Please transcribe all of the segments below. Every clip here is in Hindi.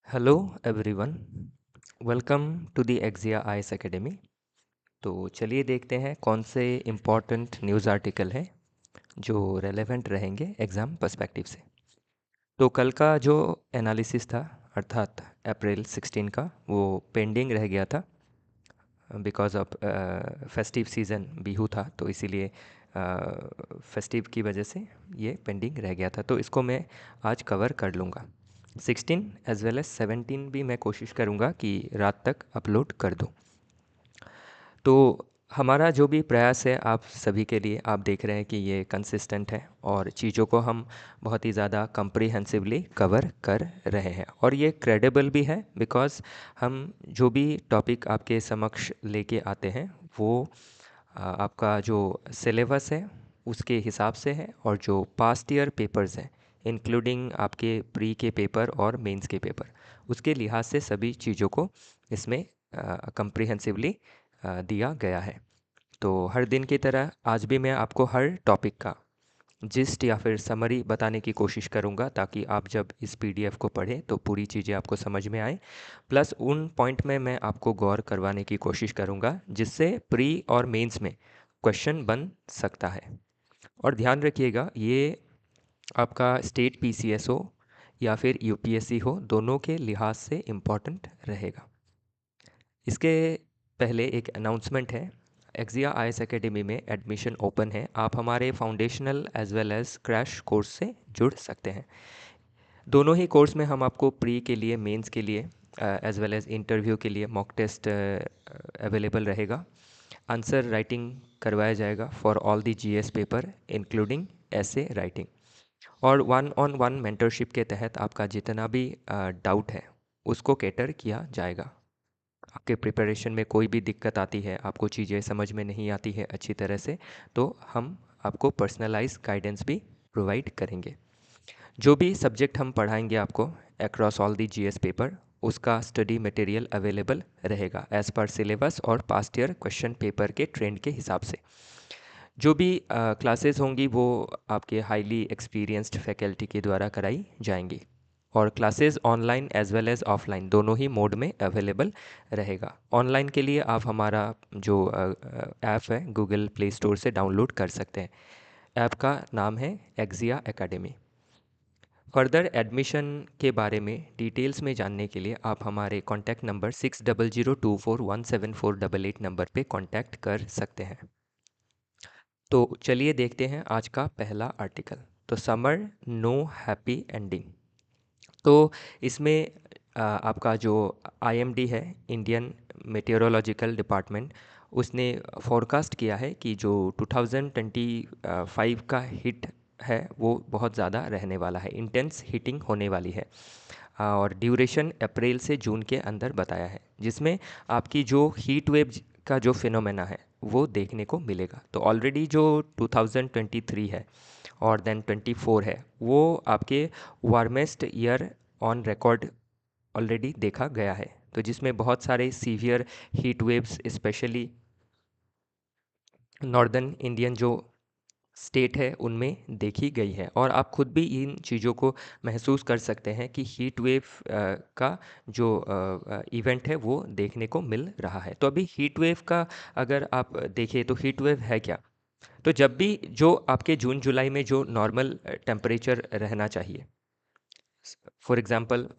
Hello everyone, welcome to the एक्जिया आईएएस एकेडमी। तो चलिए देखते हैं कौन से इम्पोर्टेंट न्यूज़ आर्टिकल हैं जो रेलेवेंट रहेंगे एग्ज़ाम पर्सपेक्टिव से। तो कल का जो एनालिसिस था, अर्थात अप्रैल 16 का, वो पेंडिंग रह गया था because of festive season Bihu था, तो इसीलिए फेस्टिव की वजह से ये पेंडिंग रह गया था। तो इसको मैं आज कवर कर लूँगा। 16 एज वेल एज 17 भी मैं कोशिश करूँगा कि रात तक अपलोड कर दूँ। तो हमारा जो भी प्रयास है आप सभी के लिए, आप देख रहे हैं कि ये कंसिस्टेंट है और चीज़ों को हम बहुत ही ज़्यादा कम्प्रीहेंसिवली कवर कर रहे हैं और ये क्रेडिबल भी है बिकॉज़ हम जो भी टॉपिक आपके समक्ष लेके आते हैं वो आपका जो सिलेबस है उसके हिसाब से है और जो पास्ट ईयर पेपर्स हैं इंक्लूडिंग आपके प्री के पेपर और मेंस के पेपर, उसके लिहाज से सभी चीज़ों को इसमें कम्प्रीहेंसिवली दिया गया है। तो हर दिन की तरह आज भी मैं आपको हर टॉपिक का जिस्ट या फिर समरी बताने की कोशिश करूंगा ताकि आप जब इस पीडीएफ को पढ़ें तो पूरी चीज़ें आपको समझ में आए। प्लस उन पॉइंट में मैं आपको गौर करवाने की कोशिश करूंगा जिससे प्री और मेंस में क्वेश्चन बन सकता है। और ध्यान रखिएगा, ये आपका स्टेट पीसीएस हो या फिर यूपीएससी हो, दोनों के लिहाज से इम्पॉर्टेंट रहेगा। इसके पहले एक अनाउंसमेंट है। एक्जिया आईएएस एकेडमी में एडमिशन ओपन है। आप हमारे foundational as well as crash course से जुड़ सकते हैं। दोनों ही कोर्स में हम आपको प्री के लिए, मेंस के लिए एज वेल एज इंटरव्यू के लिए मॉक टेस्ट अवेलेबल रहेगा। आंसर राइटिंग करवाया जाएगा for all the GS paper including ऐसे राइटिंग। और वन ऑन वन मेंटरशिप के तहत आपका जितना भी डाउट है उसको कैटर किया जाएगा। आपके प्रिपरेशन में कोई भी दिक्कत आती है, आपको चीज़ें समझ में नहीं आती है अच्छी तरह से, तो हम आपको पर्सनलाइज गाइडेंस भी प्रोवाइड करेंगे। जो भी सब्जेक्ट हम पढ़ाएंगे आपको across all the GS paper, उसका स्टडी मटेरियल अवेलेबल रहेगा एज़ पर सिलेबस और पास्ट ईयर क्वेश्चन पेपर के ट्रेंड के हिसाब से। जो भी क्लासेस होंगी वो आपके हाईली एक्सपीरियंस्ड फैकल्टी के द्वारा कराई जाएंगी और classes online as well as offline दोनों ही मोड में अवेलेबल रहेगा। ऑनलाइन के लिए आप हमारा जो ऐप है गूगल प्ले स्टोर से डाउनलोड कर सकते हैं। ऐप का नाम है एक्जिया एकेडमी। फर्दर एडमिशन के बारे में डिटेल्स में जानने के लिए आप हमारे कॉन्टैक्ट नंबर 6002417488 नंबर पे कॉन्टैक्ट कर सकते हैं। तो चलिए देखते हैं आज का पहला आर्टिकल। तो समर नो हैप्पी एंडिंग। तो इसमें आपका जो आईएमडी है, इंडियन मेटेरोलॉजिकल डिपार्टमेंट, उसने फोरकास्ट किया है कि जो 2025 का हीट है वो बहुत ज़्यादा रहने वाला है, इंटेंस हीटिंग होने वाली है। और ड्यूरेशन अप्रैल से जून के अंदर बताया है, जिसमें आपकी जो हीट वेव का जो फिनोमेना है वो देखने को मिलेगा। तो ऑलरेडी जो 2023 है और देन 24 है वो आपके warmest year on record already देखा गया है। तो जिसमें बहुत सारे severe heat waves specially northern Indian जो स्टेट है उनमें देखी गई है और आप खुद भी इन चीज़ों को महसूस कर सकते हैं कि हीट वेव का जो इवेंट है वो देखने को मिल रहा है। तो अभी हीट वेव का अगर आप देखें तो हीट वेव है क्या? तो जब भी जो आपके जून जुलाई में जो नॉर्मल टेम्परेचर रहना चाहिए, फॉर एग्ज़ाम्पल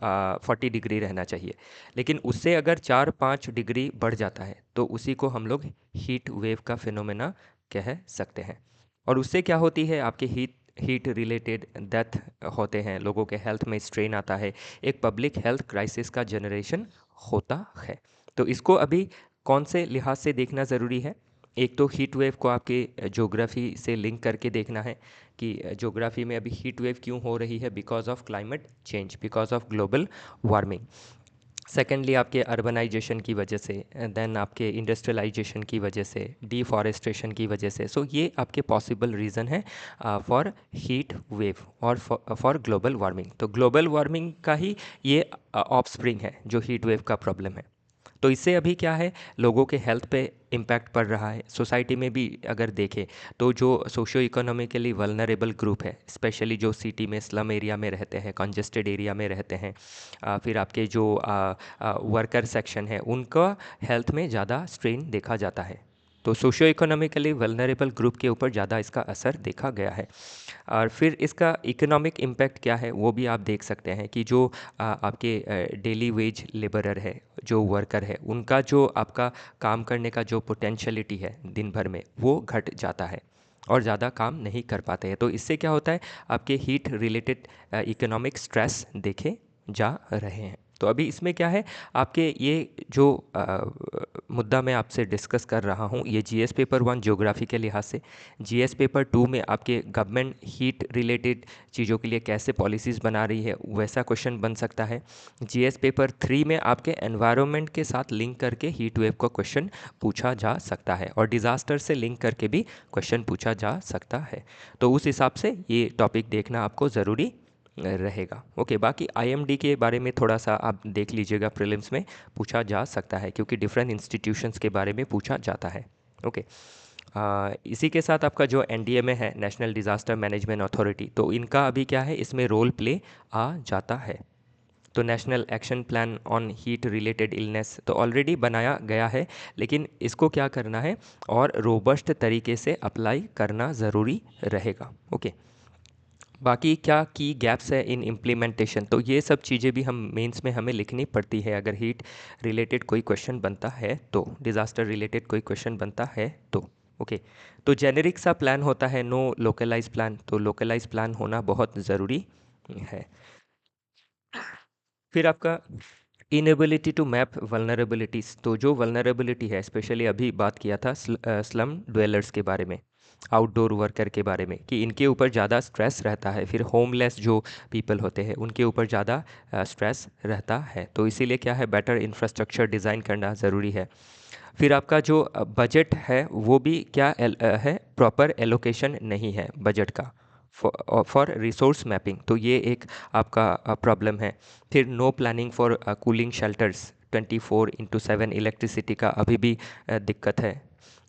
40 डिग्री रहना चाहिए, लेकिन उससे अगर 4-5 डिग्री बढ़ जाता है तो उसी को हम लोग हीट वेव का फिनोमेना कह सकते हैं। और उससे क्या होती है, आपके हीट रिलेटेड डेथ होते हैं, लोगों के हेल्थ में स्ट्रेन आता है, एक पब्लिक हेल्थ क्राइसिस का जनरेशन होता है। तो इसको अभी कौन से लिहाज से देखना ज़रूरी है? एक तो हीट वेव को आपके ज्योग्राफी से लिंक करके देखना है कि ज्योग्राफी में अभी हीट वेव क्यों हो रही है, because of climate change, because of global warming. Secondly आपके अर्बनाइजेशन की वजह से, देन आपके इंडस्ट्रियलाइजेशन की वजह से, डिफॉरेस्टेशन की वजह से। सो ये आपके पॉसिबल रीज़न है फॉर हीट वेव और फॉर ग्लोबल वार्मिंग। तो ग्लोबल वार्मिंग का ही ये ऑफस्प्रिंग है जो हीट वेव का प्रॉब्लम है। तो इससे अभी क्या है, लोगों के हेल्थ पे इम्पैक्ट पड़ रहा है। सोसाइटी में भी अगर देखें तो जो सोशो इकोनॉमिकली वल्नरेबल ग्रुप है, स्पेशली जो सिटी में स्लम एरिया में रहते हैं, कंजेस्टेड एरिया में रहते हैं, फिर आपके जो वर्कर सेक्शन है, उनका हेल्थ में ज़्यादा स्ट्रेन देखा जाता है। तो सोशो इकोनॉमिकली वल्नरेबल ग्रुप के ऊपर ज़्यादा इसका असर देखा गया है। और फिर इसका इकोनॉमिक इम्पैक्ट क्या है वो भी आप देख सकते हैं कि जो आपके डेली वेज लेबरर है, जो वर्कर है, उनका जो आपका काम करने का जो पोटेंशलिटी है दिन भर में, वो घट जाता है और ज़्यादा काम नहीं कर पाते हैं। तो इससे क्या होता है, आपके हीट रिलेटेड इकोनॉमिक स्ट्रेस देखे जा रहे हैं। तो अभी इसमें क्या है, आपके ये जो मुद्दा मैं आपसे डिस्कस कर रहा हूँ, ये जीएस पेपर 1 ज्योग्राफी के लिहाज से, जीएस पेपर 2 में आपके गवर्नमेंट हीट रिलेटेड चीज़ों के लिए कैसे पॉलिसीज़ बना रही है, वैसा क्वेश्चन बन सकता है। जीएस पेपर 3 में आपके एनवायरनमेंट के साथ लिंक करके हीट वेव का क्वेश्चन पूछा जा सकता है, और डिज़ास्टर से लिंक करके भी क्वेश्चन पूछा जा सकता है। तो उस हिसाब से ये टॉपिक देखना आपको ज़रूरी रहेगा। ओके, बाकी आईएमडी के बारे में थोड़ा सा आप देख लीजिएगा, प्रीलिम्स में पूछा जा सकता है क्योंकि डिफरेंट इंस्टीट्यूशंस के बारे में पूछा जाता है। ओके, इसी के साथ आपका जो एनडीएमए है, नेशनल डिज़ास्टर मैनेजमेंट अथॉरिटी, तो इनका अभी क्या है, इसमें रोल प्ले आ जाता है। तो national action plan on heat related illness तो ऑलरेडी बनाया गया है, लेकिन इसको क्या करना है और रोबस्ट तरीके से अप्लाई करना ज़रूरी रहेगा। ओके, बाकी क्या की गैप्स है इन इम्प्लीमेंटेशन, तो ये सब चीज़ें भी हम मेंस में हमें लिखनी पड़ती है अगर हीट रिलेटेड कोई क्वेश्चन बनता है तो, डिज़ास्टर रिलेटेड कोई क्वेश्चन बनता है तो। ओके, तो जेनेरिक सा प्लान होता है, नो लोकलाइज प्लान, तो लोकलाइज प्लान होना बहुत ज़रूरी है। फिर आपका इनएबिलिटी टू मैप वल्नरेबिलिटीज़, तो जो वल्नरेबिलिटी है, स्पेशली अभी बात किया था स्लम ड्वेलर्स के बारे में, आउटडोर वर्कर के बारे में, कि इनके ऊपर ज़्यादा स्ट्रेस रहता है। फिर होमलेस जो पीपल होते हैं उनके ऊपर ज़्यादा स्ट्रेस रहता है। तो इसीलिए क्या है, बेटर इंफ्रास्ट्रक्चर डिज़ाइन करना ज़रूरी है। फिर आपका जो बजट है वो भी क्या है, प्रॉपर एलोकेशन नहीं है बजट का फॉर रिसोर्स मैपिंग, तो ये एक आपका प्रॉब्लम है। फिर no planning for cooling shelters, 24/7 electricity का अभी भी दिक्कत है।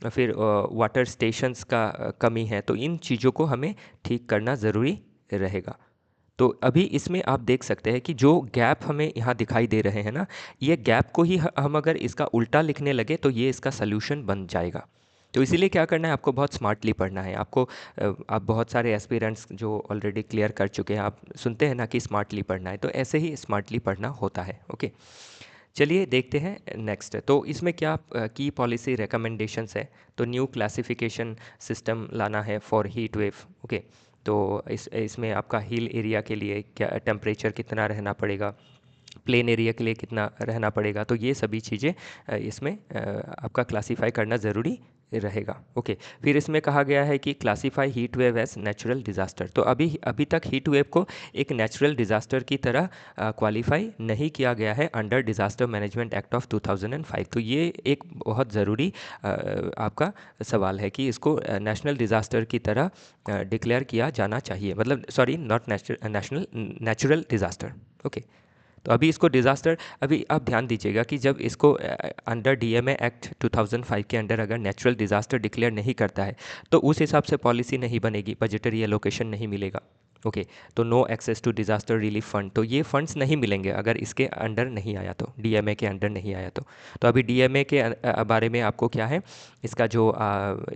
फिर वाटर स्टेशंस का कमी है। तो इन चीज़ों को हमें ठीक करना ज़रूरी रहेगा। तो अभी इसमें आप देख सकते हैं कि जो गैप हमें यहाँ दिखाई दे रहे हैं ना, ये गैप को ही हम अगर इसका उल्टा लिखने लगे तो ये इसका सल्यूशन बन जाएगा। तो इसीलिए क्या करना है, आपको बहुत स्मार्टली पढ़ना है। आपको आप बहुत सारे एस्पिरेंट्स जो ऑलरेडी क्लियर कर चुके हैं, आप सुनते हैं ना कि स्मार्टली पढ़ना है, तो ऐसे ही स्मार्टली पढ़ना होता है। ओके, चलिए देखते हैं नेक्स्ट। तो इसमें क्या की पॉलिसी रिकमेंडेशंस है, तो न्यू क्लासिफिकेशन सिस्टम लाना है फॉर हीट वेव। ओके, तो इसमें आपका हिल एरिया के लिए क्या टेम्परेचर कितना रहना पड़ेगा, प्लेन एरिया के लिए कितना रहना पड़ेगा, तो ये सभी चीज़ें इसमें आपका क्लासीफाई करना ज़रूरी रहेगा। ओके, फिर इसमें कहा गया है कि classify heat wave as natural disaster. तो अभी अभी तक हीट वेव को एक नेचुरल डिज़ास्टर की तरह क्वालिफाई नहीं किया गया है under disaster management act of 2005। तो ये एक बहुत ज़रूरी आपका सवाल है कि इसको नेशनल डिज़ास्टर की तरह डिक्लेयर किया जाना चाहिए, मतलब sorry, not national, natural disaster. Okay, तो अभी इसको डिज़ास्टर, अभी आप ध्यान दीजिएगा कि जब इसको अंडर डीएमए एक्ट 2005 के अंडर अगर नेचुरल डिज़ास्टर डिक्लेयर नहीं करता है तो उस हिसाब से पॉलिसी नहीं बनेगी, बजटरी एलोकेशन नहीं मिलेगा। ओके, तो no access to disaster relief fund, तो ये फंड्स नहीं मिलेंगे अगर इसके अंडर नहीं आया तो, डीएमए के अंडर नहीं आया तो अभी डीएमए के बारे में आपको क्या है, इसका जो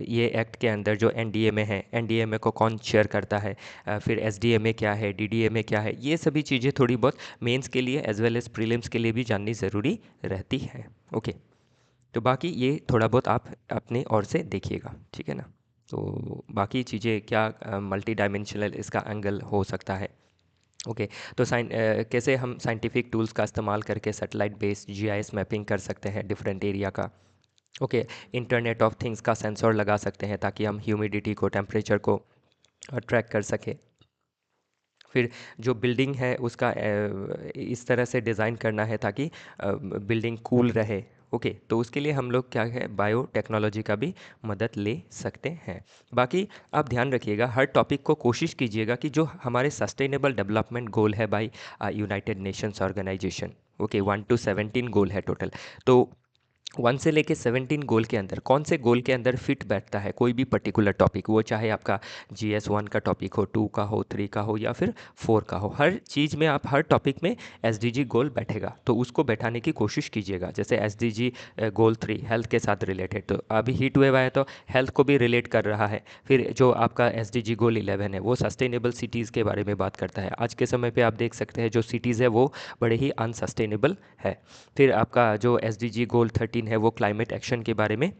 ये एक्ट के अंदर जो एनडीएमए है, एनडीएमए को कौन शेयर करता है, फिर एसडीएमए क्या है, डीडीएमए क्या है, ये सभी चीज़ें थोड़ी बहुत मेंस के लिए एज वेल एज प्रीलिम्स के लिए भी जाननी ज़रूरी रहती है। ओके, तो बाकी ये थोड़ा बहुत आप अपने ओर से देखिएगा, ठीक है ना। तो बाकी चीज़ें क्या मल्टी डायमेंशनल इसका एंगल हो सकता है। ओके, तो कैसे हम साइंटिफिक टूल्स का इस्तेमाल करके सैटेलाइट बेस्ड जीआईएस मैपिंग कर सकते हैं डिफरेंट एरिया का। ओके, इंटरनेट ऑफ थिंग्स का सेंसर लगा सकते हैं ताकि हम ह्यूमिडिटी को, टेम्परेचर को ट्रैक कर सके। फिर जो बिल्डिंग है उसका इस तरह से डिज़ाइन करना है ताकि बिल्डिंग कूल रहे। ओके, तो उसके लिए हम लोग क्या है, बायो टेक्नोलॉजी का भी मदद ले सकते हैं। बाकी आप ध्यान रखिएगा, हर टॉपिक को कोशिश कीजिएगा कि जो हमारे सस्टेनेबल डेवलपमेंट गोल है by United Nations Organization, okay, 1 to 17 goal है टोटल, तो 1 से लेके 17 गोल के अंदर कौन से गोल के अंदर फिट बैठता है कोई भी पर्टिकुलर टॉपिक, वो चाहे आपका GS1 का टॉपिक हो, 2 का हो, 3 का हो या फिर 4 का हो, हर चीज़ में आप हर टॉपिक में SDG गोल बैठेगा तो उसको बैठाने की कोशिश कीजिएगा। जैसे SDG गोल 3 हेल्थ के साथ रिलेटेड, तो अभी हीट वेव आया तो हेल्थ को भी रिलेट कर रहा है। फिर जो आपका SDG गोल 11 है वो सस्टेनेबल सिटीज़ के बारे में बात करता है। आज के समय पे आप देख सकते हैं जो सिटीज़ है वो बड़े ही अनसस्टेनेबल है। फिर आपका जो SDG गोल 13 है वो क्लाइमेट एक्शन के बारे में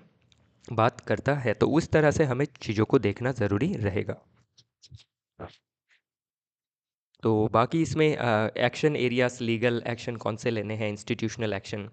बात करता है। तो उस तरह से हमें चीज़ों को देखना ज़रूरी रहेगा। तो बाकी इसमें एक्शन एरियाज, लीगल एक्शन कौन से लेने हैं, इंस्टीट्यूशनल एक्शन,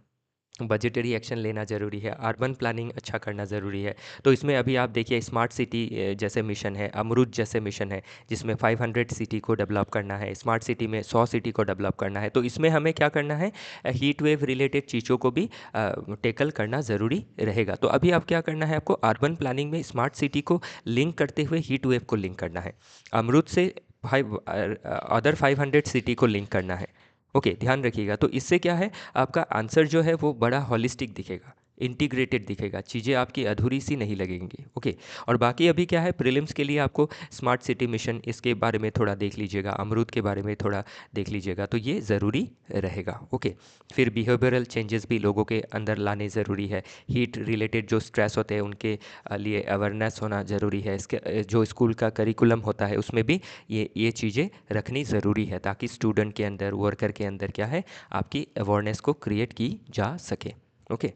बजटरी एक्शन लेना ज़रूरी है, अर्बन प्लानिंग अच्छा करना ज़रूरी है। तो इसमें अभी आप देखिए स्मार्ट सिटी जैसे मिशन है, अमरूद जैसे मिशन है जिसमें 500 सिटी को डेवलप करना है, स्मार्ट सिटी में 100 सिटी को डेवलप करना है। तो इसमें हमें क्या करना है, हीट वेव रिलेटेड चीज़ों को भी टेकल करना ज़रूरी रहेगा। तो अभी आप क्या करना है, आपको अर्बन प्लानिंग में स्मार्ट सिटी को लिंक करते हुए हीट वेव को लिंक करना है, अमरूद से अदर 500 सिटी को लिंक करना है। ओके, ध्यान रखिएगा। तो इससे क्या है, आपका आंसर जो है वो बड़ा हॉलिस्टिक दिखेगा, इंटीग्रेटेड दिखेगा, चीज़ें आपकी अधूरी सी नहीं लगेंगी। ओके, और बाकी अभी क्या है, प्रीलिम्स के लिए आपको स्मार्ट सिटी मिशन इसके बारे में थोड़ा देख लीजिएगा, अमरूद के बारे में थोड़ा देख लीजिएगा, तो ये ज़रूरी रहेगा। ओके, फिर बिहेवियरल चेंजेस भी लोगों के अंदर लाने ज़रूरी है। हीट रिलेटेड जो स्ट्रेस होते हैं उनके लिए अवेयरनेस होना ज़रूरी है। इसके जो स्कूल का करिकुलम होता है उसमें भी ये चीज़ें रखनी ज़रूरी है ताकि स्टूडेंट के अंदर, वर्कर के अंदर क्या है, आपकी अवेयरनेस को क्रिएट की जा सके। ओके,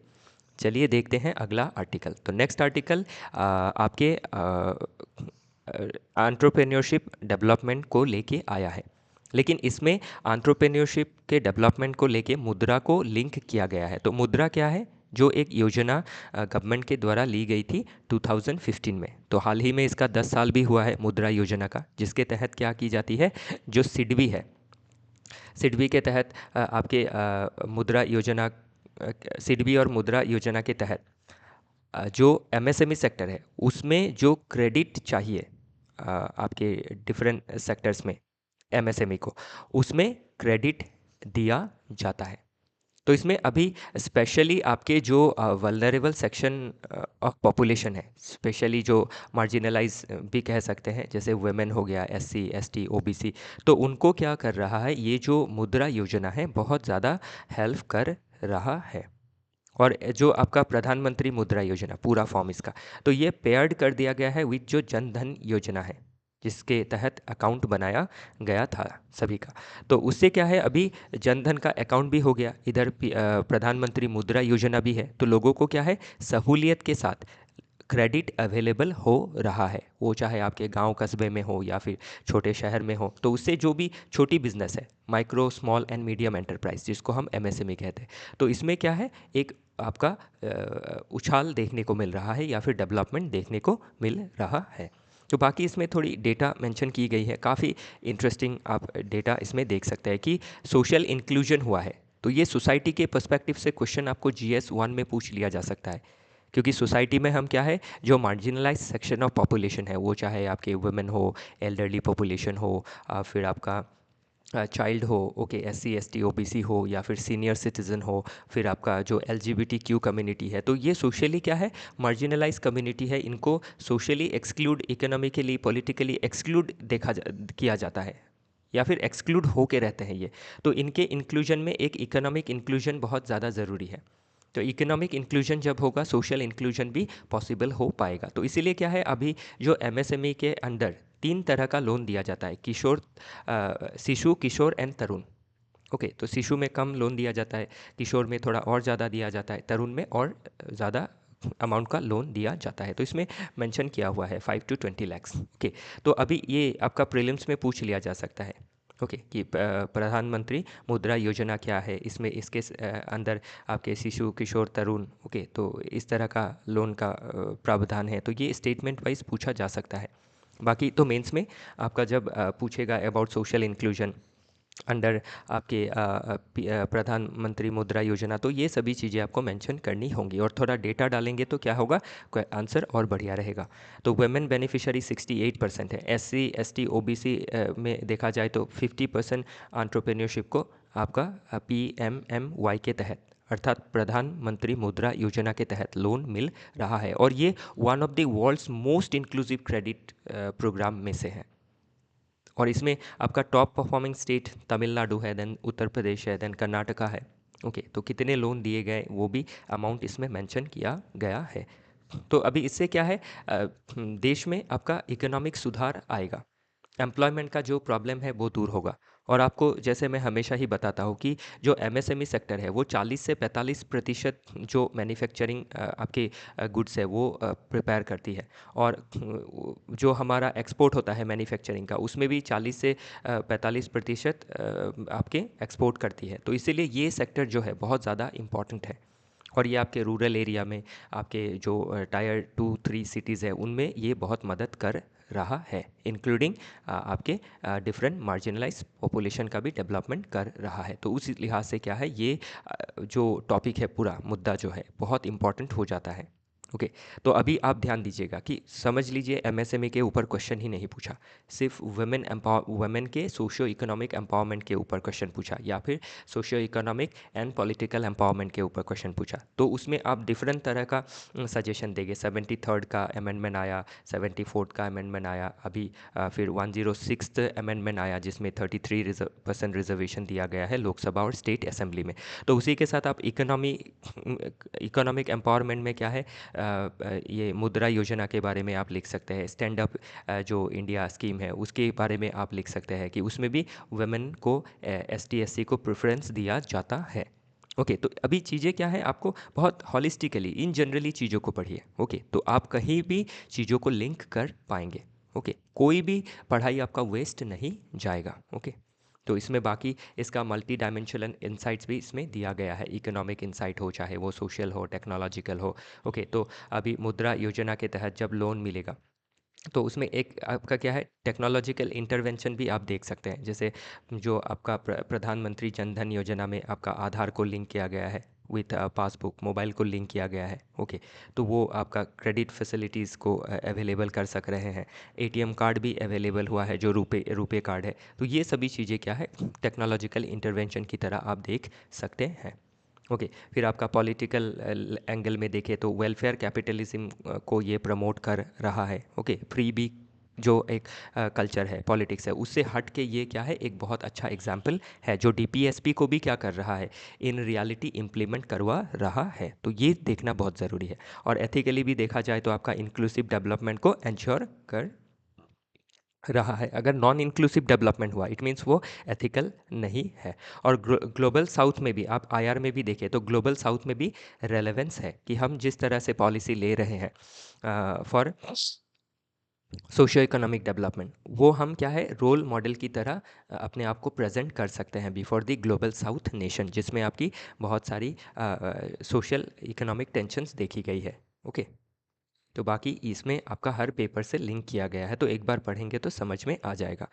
चलिए देखते हैं अगला आर्टिकल। तो नेक्स्ट आर्टिकल आपके एंटरप्रेन्योरशिप डेवलपमेंट को लेके आया है, लेकिन इसमें एंटरप्रेन्योरशिप के डेवलपमेंट को लेके मुद्रा को लिंक किया गया है। तो मुद्रा क्या है, जो एक योजना गवर्नमेंट के द्वारा ली गई थी 2015 में। तो हाल ही में इसका 10 साल भी हुआ है मुद्रा योजना का, जिसके तहत क्या की जाती है, जो सिडबी है, सिडबी के तहत आपके मुद्रा योजना, सिडबी और मुद्रा योजना के तहत जो MSME सेक्टर है उसमें जो क्रेडिट चाहिए आपके डिफरेंट सेक्टर्स में MSME को, उसमें क्रेडिट दिया जाता है। तो इसमें अभी स्पेशली आपके जो वल्नरेबल सेक्शन ऑफ पॉपुलेशन है, स्पेशली जो मार्जिनलाइज भी कह सकते हैं, जैसे वुमेन हो गया, SC ST OBC, तो उनको क्या कर रहा है, ये जो मुद्रा योजना है बहुत ज़्यादा हेल्प कर रहा है। और जो आपका प्रधानमंत्री मुद्रा योजना पूरा फॉर्म इसका, तो ये पेयर्ड कर दिया गया है विथ जो जन धन योजना है जिसके तहत अकाउंट बनाया गया था सभी का। तो उससे क्या है, अभी जन धन का अकाउंट भी हो गया, इधर प्रधानमंत्री मुद्रा योजना भी है, तो लोगों को क्या है, सहूलियत के साथ क्रेडिट अवेलेबल हो रहा है, वो चाहे आपके गांव कस्बे में हो या फिर छोटे शहर में हो। तो उससे जो भी छोटी बिजनेस है, micro small and medium enterprise जिसको हम MSME कहते हैं, तो इसमें क्या है, एक आपका उछाल देखने को मिल रहा है या फिर डेवलपमेंट देखने को मिल रहा है। तो बाकी इसमें थोड़ी डेटा मेंशन की गई है, काफ़ी इंटरेस्टिंग आप डेटा इसमें देख सकते हैं कि सोशल इंक्लूजन हुआ है। तो ये सोसाइटी के पर्सपेक्टिव से क्वेश्चन आपको GS1 में पूछ लिया जा सकता है, क्योंकि सोसाइटी में हम क्या है, जो मार्जिनलाइज सेक्शन ऑफ पॉपुलेशन है, वो चाहे आपके वुमेन हो, एल्डरली पॉपुलेशन हो, फिर आपका चाइल्ड हो, ओके, SC ST OBC हो, या फिर सीनियर सिटीज़न हो, फिर आपका जो LGBTQ कम्युनिटी है, तो ये सोशली क्या है, मार्जिनलाइज कम्युनिटी है, इनको socially exclude, economically, politically exclude किया जाता है या फिर एक्सक्लूड हो के रहते हैं ये। तो इनके इंक्लूजन में एक इकोनॉमिक इंक्लूजन बहुत ज़्यादा ज़रूरी है। तो इकोनॉमिक इंक्लूजन जब होगा, सोशल इंक्लूजन भी पॉसिबल हो पाएगा। तो इसीलिए क्या है, अभी जो MSME के अंदर 3 तरह का लोन दिया जाता है, किशोर, शिशु, किशोर एंड तरुण। ओके, तो शिशु में कम लोन दिया जाता है, किशोर में थोड़ा और ज़्यादा दिया जाता है, तरुण में और ज़्यादा अमाउंट का लोन दिया जाता है। तो इसमें मेंशन किया हुआ है 5 to 20 lakhs। ओके, तो अभी ये आपका प्रीलिम्स में पूछ लिया जा सकता है। ओके, कि प्रधानमंत्री मुद्रा योजना क्या है, इसमें इसके अंदर आपके शिशु, किशोर, तरुण, ओके, तो इस तरह का लोन का प्रावधान है, तो ये स्टेटमेंट वाइज पूछा जा सकता है। बाकी तो मेंस में आपका जब पूछेगा अबाउट सोशल इंक्लूजन अंडर आपके प्रधानमंत्री मुद्रा योजना, तो ये सभी चीज़ें आपको मेंशन करनी होंगी, और थोड़ा डेटा डालेंगे तो क्या होगा, आंसर और बढ़िया रहेगा। तो वुमेन बेनिफिशियरी 68% है, SC ST OBC में देखा जाए तो 50% एंटरप्रेन्योरशिप को आपका PMMY के तहत अर्थात प्रधानमंत्री मुद्रा योजना के तहत लोन मिल रहा है और ये one of the world's most inclusive credit program में से है। और इसमें आपका टॉप परफॉर्मिंग स्टेट तमिलनाडु है, देन उत्तर प्रदेश है, देन कर्नाटका है। ओके, तो कितने लोन दिए गए वो भी अमाउंट इसमें मेंशन किया गया है। तो अभी इससे क्या है, देश में आपका इकोनॉमिक सुधार आएगा, एम्प्लॉयमेंट का जो प्रॉब्लम है वो दूर होगा। और आपको जैसे मैं हमेशा ही बताता हूँ कि जो एमएसएमई सेक्टर है वो 40 से 45% जो मैन्युफैक्चरिंग आपके गुड्स है वो प्रिपेयर करती है। और जो हमारा एक्सपोर्ट होता है मैन्युफैक्चरिंग का, उसमें भी 40 से 45% आपके एक्सपोर्ट करती है। तो इसीलिए ये सेक्टर जो है बहुत ज़्यादा इम्पॉर्टेंट है। और ये आपके रूरल एरिया में, आपके जो टायर 2-3 सिटीज़ है उनमें ये बहुत मदद कर रहा है, इंक्लूडिंग आपके डिफरेंट मार्जिनलाइज पॉपुलेशन का भी डेवलपमेंट कर रहा है। तो उस लिहाज से क्या है, ये जो टॉपिक है, पूरा मुद्दा जो है बहुत इम्पॉर्टेंट हो जाता है। ओके, तो अभी आप ध्यान दीजिएगा कि समझ लीजिए एमएसएमई के ऊपर क्वेश्चन ही नहीं पूछा, सिर्फ वुमेन के सोशियो इकोनॉमिक एम्पावरमेंट के ऊपर क्वेश्चन पूछा, या फिर socio economic and political empowerment के ऊपर क्वेश्चन पूछा, तो उसमें आप डिफरेंट तरह का सजेशन देंगे। 73rd का अमेंडमेंट आया, 74th का अमेंडमेंट आया, अभी फिर 106th अमेंडमेंट आया जिसमें 33% रिजर्वेशन दिया गया है लोकसभा और स्टेट असेंबली में। तो उसी के साथ आप इकोनॉमिक एम्पावरमेंट में क्या है, ये मुद्रा योजना के बारे में आप लिख सकते हैं। स्टैंड अप जो इंडिया स्कीम है उसके बारे में आप लिख सकते हैं कि उसमें भी वुमेन को, ST SC को प्रेफरेंस दिया जाता है। ओके, तो अभी चीज़ें क्या है, आपको बहुत हॉलिस्टिकली इन जनरली चीज़ों को पढ़िए। ओके, तो आप कहीं भी चीज़ों को लिंक कर पाएंगे। ओके, कोई भी पढ़ाई आपका वेस्ट नहीं जाएगा। ओके, तो इसमें बाकी इसका मल्टी डायमेंशनल इंसाइट्स भी इसमें दिया गया है, इकोनॉमिक इंसाइट हो, चाहे वो सोशल हो, टेक्नोलॉजिकल हो। ओके, तो अभी मुद्रा योजना के तहत जब लोन मिलेगा तो उसमें एक आपका क्या है, टेक्नोलॉजिकल इंटरवेंशन भी आप देख सकते हैं। जैसे जो आपका प्रधानमंत्री जन धन योजना में आपका आधार को लिंक किया गया है विथ पासबुक, मोबाइल को लिंक किया गया है। ओके, तो वो आपका क्रेडिट फैसिलिटीज़ को अवेलेबल कर सक रहे हैं। एटीएम कार्ड भी अवेलेबल हुआ है जो रुपे कार्ड है। तो ये सभी चीज़ें क्या है, टेक्नोलॉजिकल इंटरवेंशन की तरह आप देख सकते हैं। ओके, फिर आपका पॉलिटिकल एंगल में देखें तो वेलफेयर कैपिटलिज्म को ये प्रमोट कर रहा है। ओके, फ्री बी जो एक कल्चर है, पॉलिटिक्स है, उससे हट के ये क्या है, एक बहुत अच्छा एग्जाम्पल है जो DPSP को भी क्या कर रहा है, इन रियलिटी इम्प्लीमेंट करवा रहा है। तो ये देखना बहुत ज़रूरी है। और एथिकली भी देखा जाए तो आपका इंक्लूसिव डेवलपमेंट को एंश्योर कर रहा है। अगर नॉन इंक्लूसिव डेवलपमेंट हुआ इट मीन्स वो एथिकल नहीं है। और ग्लोबल साउथ में भी आप IR में भी देखें तो ग्लोबल साउथ में भी रेलेवेंस है कि हम जिस तरह से पॉलिसी ले रहे हैं फॉर सोशियो इकोनॉमिक डेवलपमेंट, वो हम क्या है, रोल मॉडल की तरह अपने आप को प्रेजेंट कर सकते हैं before the global south nation, जिसमें आपकी बहुत सारी सोशल इकोनॉमिक टेंशन्स देखी गई है। ओके, तो बाकी इसमें आपका हर पेपर से लिंक किया गया है, तो एक बार पढ़ेंगे तो समझ में आ जाएगा।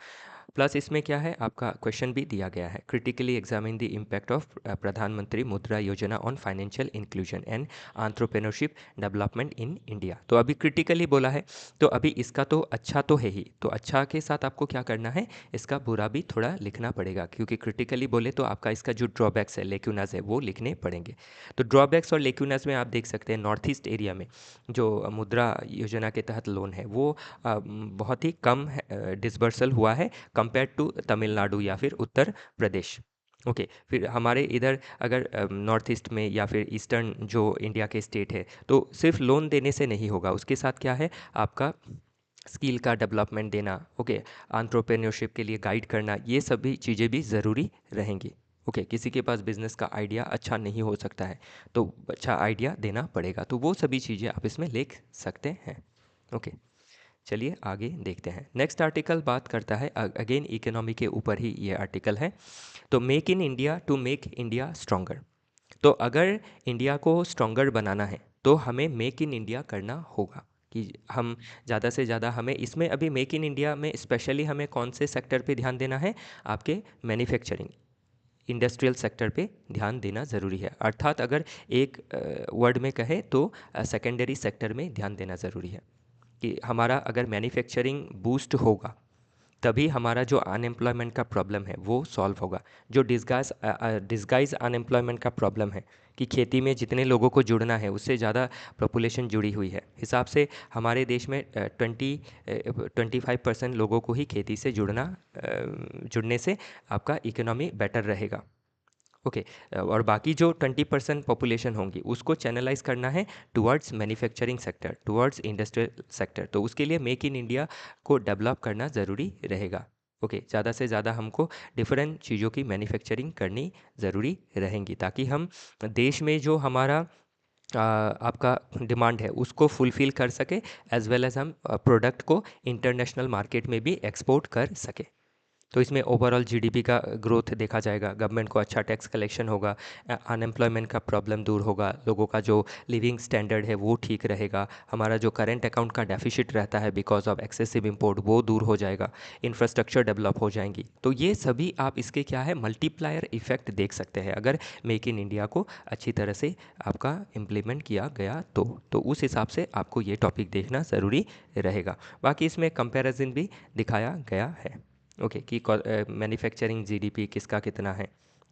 प्लस इसमें क्या है, आपका क्वेश्चन भी दिया गया है, critically examine the impact of प्रधानमंत्री मुद्रा योजना on financial inclusion and entrepreneurship development in India. तो अभी क्रिटिकली बोला है, तो अभी इसका तो अच्छा तो है ही, तो अच्छा के साथ आपको क्या करना है, इसका बुरा भी थोड़ा लिखना पड़ेगा, क्योंकि क्रिटिकली बोले तो आपका इसका जो ड्रॉबैक्स है, लेक्यूनाज है, वो लिखने पड़ेंगे। तो ड्रॉबैक्स और लेक्यूनाज में आप देख सकते हैं, नॉर्थ ईस्ट एरिया में जो मुद्रा योजना के तहत लोन है वो बहुत ही कम डिसबर्सल हुआ है कंपेयर टू तमिलनाडु या फिर उत्तर प्रदेश। ओके, फिर हमारे इधर अगर नॉर्थ ईस्ट में या फिर ईस्टर्न जो इंडिया के स्टेट है, तो सिर्फ लोन देने से नहीं होगा, उसके साथ क्या है, आपका स्किल का डेवलपमेंट देना, ओके, एंटरप्रेन्योरशिप के लिए गाइड करना, ये सभी चीज़ें भी ज़रूरी रहेंगी। ओके, किसी के पास बिजनेस का आइडिया अच्छा नहीं हो सकता है, तो अच्छा आइडिया देना पड़ेगा, तो वो सभी चीज़ें आप इसमें लिख सकते हैं। ओके, चलिए आगे देखते हैं। नेक्स्ट आर्टिकल बात करता है अगेन इकोनॉमी के ऊपर ही ये आर्टिकल है। तो make in India to make India stronger. तो अगर इंडिया को स्ट्रॉन्गर बनाना है तो हमें मेक इन इंडिया करना होगा, कि हम ज़्यादा से ज़्यादा, हमें इसमें अभी मेक इन इंडिया में स्पेशली हमें कौन से सेक्टर पे ध्यान देना है, आपके मैन्युफैक्चरिंग इंडस्ट्रियल सेक्टर पे ध्यान देना ज़रूरी है। अर्थात अगर एक वर्ड में कहे तो सेकेंडरी सेक्टर में ध्यान देना ज़रूरी है, कि हमारा अगर मैन्युफैक्चरिंग बूस्ट होगा तभी हमारा जो अनएम्प्लॉयमेंट का प्रॉब्लम है वो सॉल्व होगा। जो डिस्गाइज अनएम्प्लॉयमेंट का प्रॉब्लम है कि खेती में जितने लोगों को जुड़ना है उससे ज़्यादा पॉपुलेशन जुड़ी हुई है, हिसाब से हमारे देश में 25% लोगों को ही खेती से जुड़ने से आपका इकोनॉमी बेटर रहेगा। ओके। और बाकी जो 20% पॉपुलेशन होंगी उसको चैनलाइज करना है towards manufacturing sector, towards industrial sector. तो उसके लिए मेक इन इंडिया को डेवलप करना ज़रूरी रहेगा। ओके, ज़्यादा से ज़्यादा हमको डिफरेंट चीज़ों की मैन्युफैक्चरिंग करनी ज़रूरी रहेंगी ताकि हम देश में जो हमारा आपका डिमांड है उसको फुलफ़िल कर सके, एज़ वेल एज़ हम प्रोडक्ट को इंटरनेशनल मार्केट में भी एक्सपोर्ट कर सके। तो इसमें ओवरऑल जीडीपी का ग्रोथ देखा जाएगा, गवर्नमेंट को अच्छा टैक्स कलेक्शन होगा, अनएम्प्लॉयमेंट का प्रॉब्लम दूर होगा, लोगों का जो लिविंग स्टैंडर्ड है वो ठीक रहेगा, हमारा जो करेंट अकाउंट का डेफिसिट रहता है बिकॉज ऑफ एक्सेसिव इंपोर्ट वो दूर हो जाएगा, इंफ्रास्ट्रक्चर डेवलप हो जाएंगी। तो ये सभी आप इसके क्या है मल्टीप्लायर इफेक्ट देख सकते हैं अगर मेक इन इंडिया को अच्छी तरह से आपका इम्प्लीमेंट किया गया तो उस हिसाब से आपको ये टॉपिक देखना ज़रूरी रहेगा। बाकी इसमें कंपैरिजन भी दिखाया गया है। ओके कि मैन्युफैक्चरिंग जीडीपी किसका कितना है।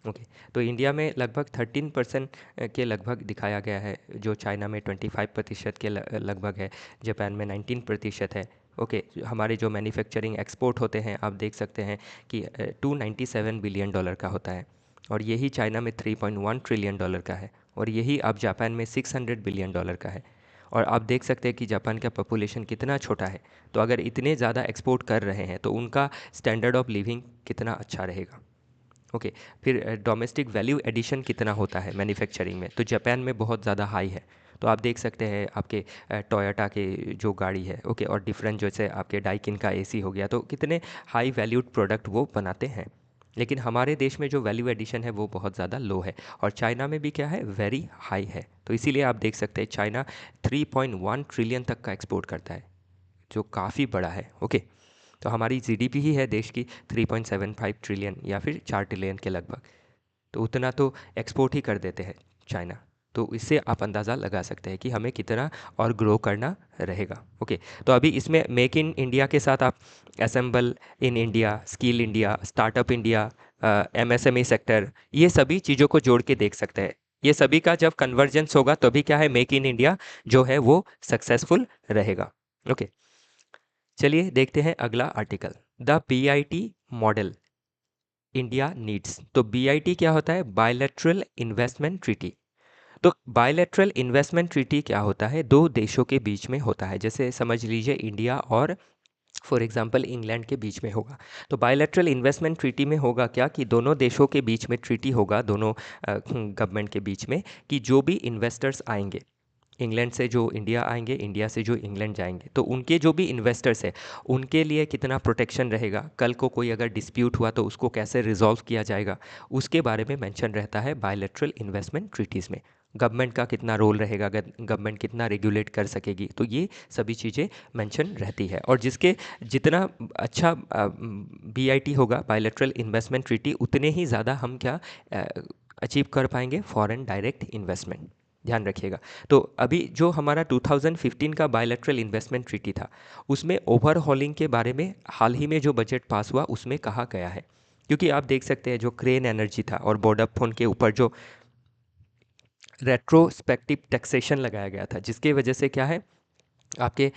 ओके, तो इंडिया में लगभग 13% के लगभग दिखाया गया है, जो चाइना में 25% के लगभग है, जापान में 19% है। ओके, हमारे जो मैन्युफैक्चरिंग एक्सपोर्ट होते हैं आप देख सकते हैं कि $297 बिलियन का होता है, और यही चाइना में $3.1 ट्रिलियन का है, और यही अब जापान में $600 बिलियन का है। और आप देख सकते हैं कि जापान का पॉपुलेशन कितना छोटा है, तो अगर इतने ज़्यादा एक्सपोर्ट कर रहे हैं तो उनका स्टैंडर्ड ऑफ लिविंग कितना अच्छा रहेगा। ओके, फिर डोमेस्टिक वैल्यू एडिशन कितना होता है मैन्युफैक्चरिंग में, तो जापान में बहुत ज़्यादा हाई है। तो आप देख सकते हैं आपके टोयोटा के जो गाड़ी है, ओके, और डिफरेंट जैसे आपके डाइकिन का एसी हो गया, तो कितने हाई वैल्यूड प्रोडक्ट वो बनाते हैं। लेकिन हमारे देश में जो वैल्यू एडिशन है वो बहुत ज़्यादा लो है, और चाइना में भी क्या है वेरी हाई है। तो इसीलिए आप देख सकते हैं चाइना 3.1 ट्रिलियन तक का एक्सपोर्ट करता है, जो काफ़ी बड़ा है। ओके, तो हमारी जीडीपी ही है देश की 3.75 ट्रिलियन या फिर 4 ट्रिलियन के लगभग, तो उतना तो एक्सपोर्ट ही कर देते हैं चाइना। तो इससे आप अंदाज़ा लगा सकते हैं कि हमें कितना और ग्रो करना रहेगा। ओके, तो अभी इसमें मेक इन इंडिया के साथ आप assemble in India, skill India, startup India, MSME sector, ये सभी चीज़ों को जोड़ के देख सकते हैं। ये सभी का जब कन्वर्जेंस होगा तभी क्या है मेक इन इंडिया जो है वो सक्सेसफुल रहेगा। ओके, चलिए देखते हैं अगला article, the BIT model India needs. तो बीआईटी क्या होता है, बायलैटरल इन्वेस्टमेंट ट्रीटी। तो बायलैटरल इन्वेस्टमेंट ट्रीटी क्या होता है, दो देशों के बीच में होता है, जैसे समझ लीजिए इंडिया और फॉर एग्जांपल इंग्लैंड के बीच में होगा। तो बायलैटरल इन्वेस्टमेंट ट्रीटी में होगा क्या कि दोनों देशों के बीच में ट्रीटी होगा, दोनों गवर्नमेंट के बीच में, कि जो भी इन्वेस्टर्स आएंगे इंग्लैंड से, जो इंडिया आएंगे, इंडिया से जो इंग्लैंड जाएंगे, तो उनके जो भी इन्वेस्टर्स है उनके लिए कितना प्रोटेक्शन रहेगा, कल को कोई अगर डिस्प्यूट हुआ तो उसको कैसे रिजॉल्व किया जाएगा, उसके बारे में मेंशन रहता है बायलैटरल इन्वेस्टमेंट ट्रीटीज़ में। गवर्नमेंट का कितना रोल रहेगा, गवर्नमेंट कितना रेगुलेट कर सकेगी, तो ये सभी चीज़ें मेंशन रहती है। और जिसके जितना अच्छा बीआईटी होगा, बायलैटरल इन्वेस्टमेंट ट्रीटी, उतने ही ज़्यादा हम क्या अचीव कर पाएंगे, फॉरेन डायरेक्ट इन्वेस्टमेंट। ध्यान रखिएगा। तो अभी जो हमारा 2015 का बायलैटरल इन्वेस्टमेंट ट्रीटी था उसमें ओवरहॉलिंग के बारे में हाल ही में जो बजट पास हुआ उसमें कहा गया है, क्योंकि आप देख सकते हैं जो क्रेन एनर्जी था और वोडाफोन के ऊपर जो रेट्रोस्पेक्टिव टैक्सेशन लगाया गया था, जिसके वजह से क्या है आपके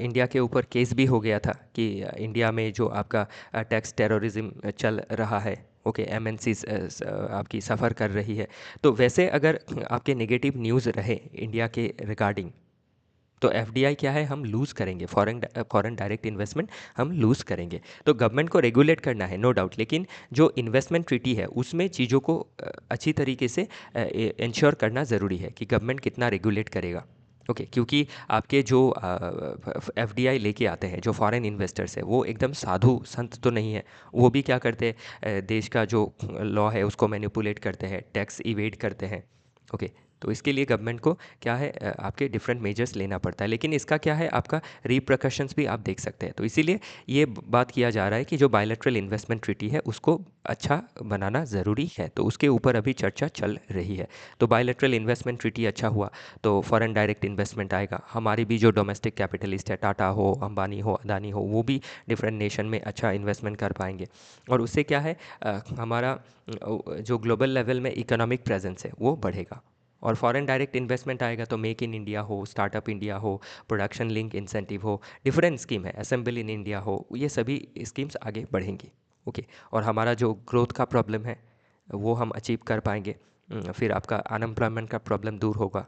इंडिया के ऊपर केस भी हो गया था कि इंडिया में जो आपका टैक्स टेररिज्म चल रहा है, ओके, एमएनसीज आपकी सफ़र कर रही है। तो वैसे अगर आपके नेगेटिव न्यूज़ रहे इंडिया के रिगार्डिंग, तो एफडीआई क्या है, हम लूज़ करेंगे, फॉरेन डायरेक्ट इन्वेस्टमेंट हम लूज़ करेंगे। तो गवर्नमेंट को रेगुलेट करना है नो डाउट, लेकिन जो इन्वेस्टमेंट ट्रीटी है उसमें चीज़ों को अच्छी तरीके से इंश्योर करना ज़रूरी है कि गवर्नमेंट कितना रेगुलेट करेगा। ओके, क्योंकि आपके जो एफडीआई लेके आते हैं जो फॉरेन इन्वेस्टर्स है वो एकदम साधु संत तो नहीं है, वो भी क्या करते हैं देश का जो लॉ है उसको मैनिपुलेट करते हैं, टैक्स इवेड करते हैं। ओके, तो इसके लिए गवर्नमेंट को क्या है आपके डिफरेंट मेजर्स लेना पड़ता है, लेकिन इसका क्या है आपका रिप्रकशंस भी आप देख सकते हैं। तो इसीलिए ये बात किया जा रहा है कि जो बायलैटरल इन्वेस्टमेंट ट्रीटी है उसको अच्छा बनाना ज़रूरी है, तो उसके ऊपर अभी चर्चा चल रही है। तो बायलैटरल इन्वेस्टमेंट ट्रीटी अच्छा हुआ तो फॉरेन डायरेक्ट इन्वेस्टमेंट आएगा, हमारी भी जो डोमेस्टिक कैपिटलिस्ट है, टाटा हो, अंबानी हो, अदानी हो, वो भी डिफरेंट नेशन में अच्छा इन्वेस्टमेंट कर पाएंगे। और उससे क्या है हमारा जो ग्लोबल लेवल में इकोनॉमिक प्रेजेंस है वो बढ़ेगा। और फॉरेन डायरेक्ट इन्वेस्टमेंट आएगा तो मेक इन इंडिया हो, स्टार्टअप इंडिया हो, प्रोडक्शन लिंक इंसेंटिव हो, डिफरेंट स्कीम है, असेंबल इन इंडिया हो, ये सभी स्कीम्स आगे बढ़ेंगी। ओके, और हमारा जो ग्रोथ का प्रॉब्लम है वो हम अचीव कर पाएंगे। फिर आपका अनएम्प्लॉयमेंट का प्रॉब्लम दूर होगा।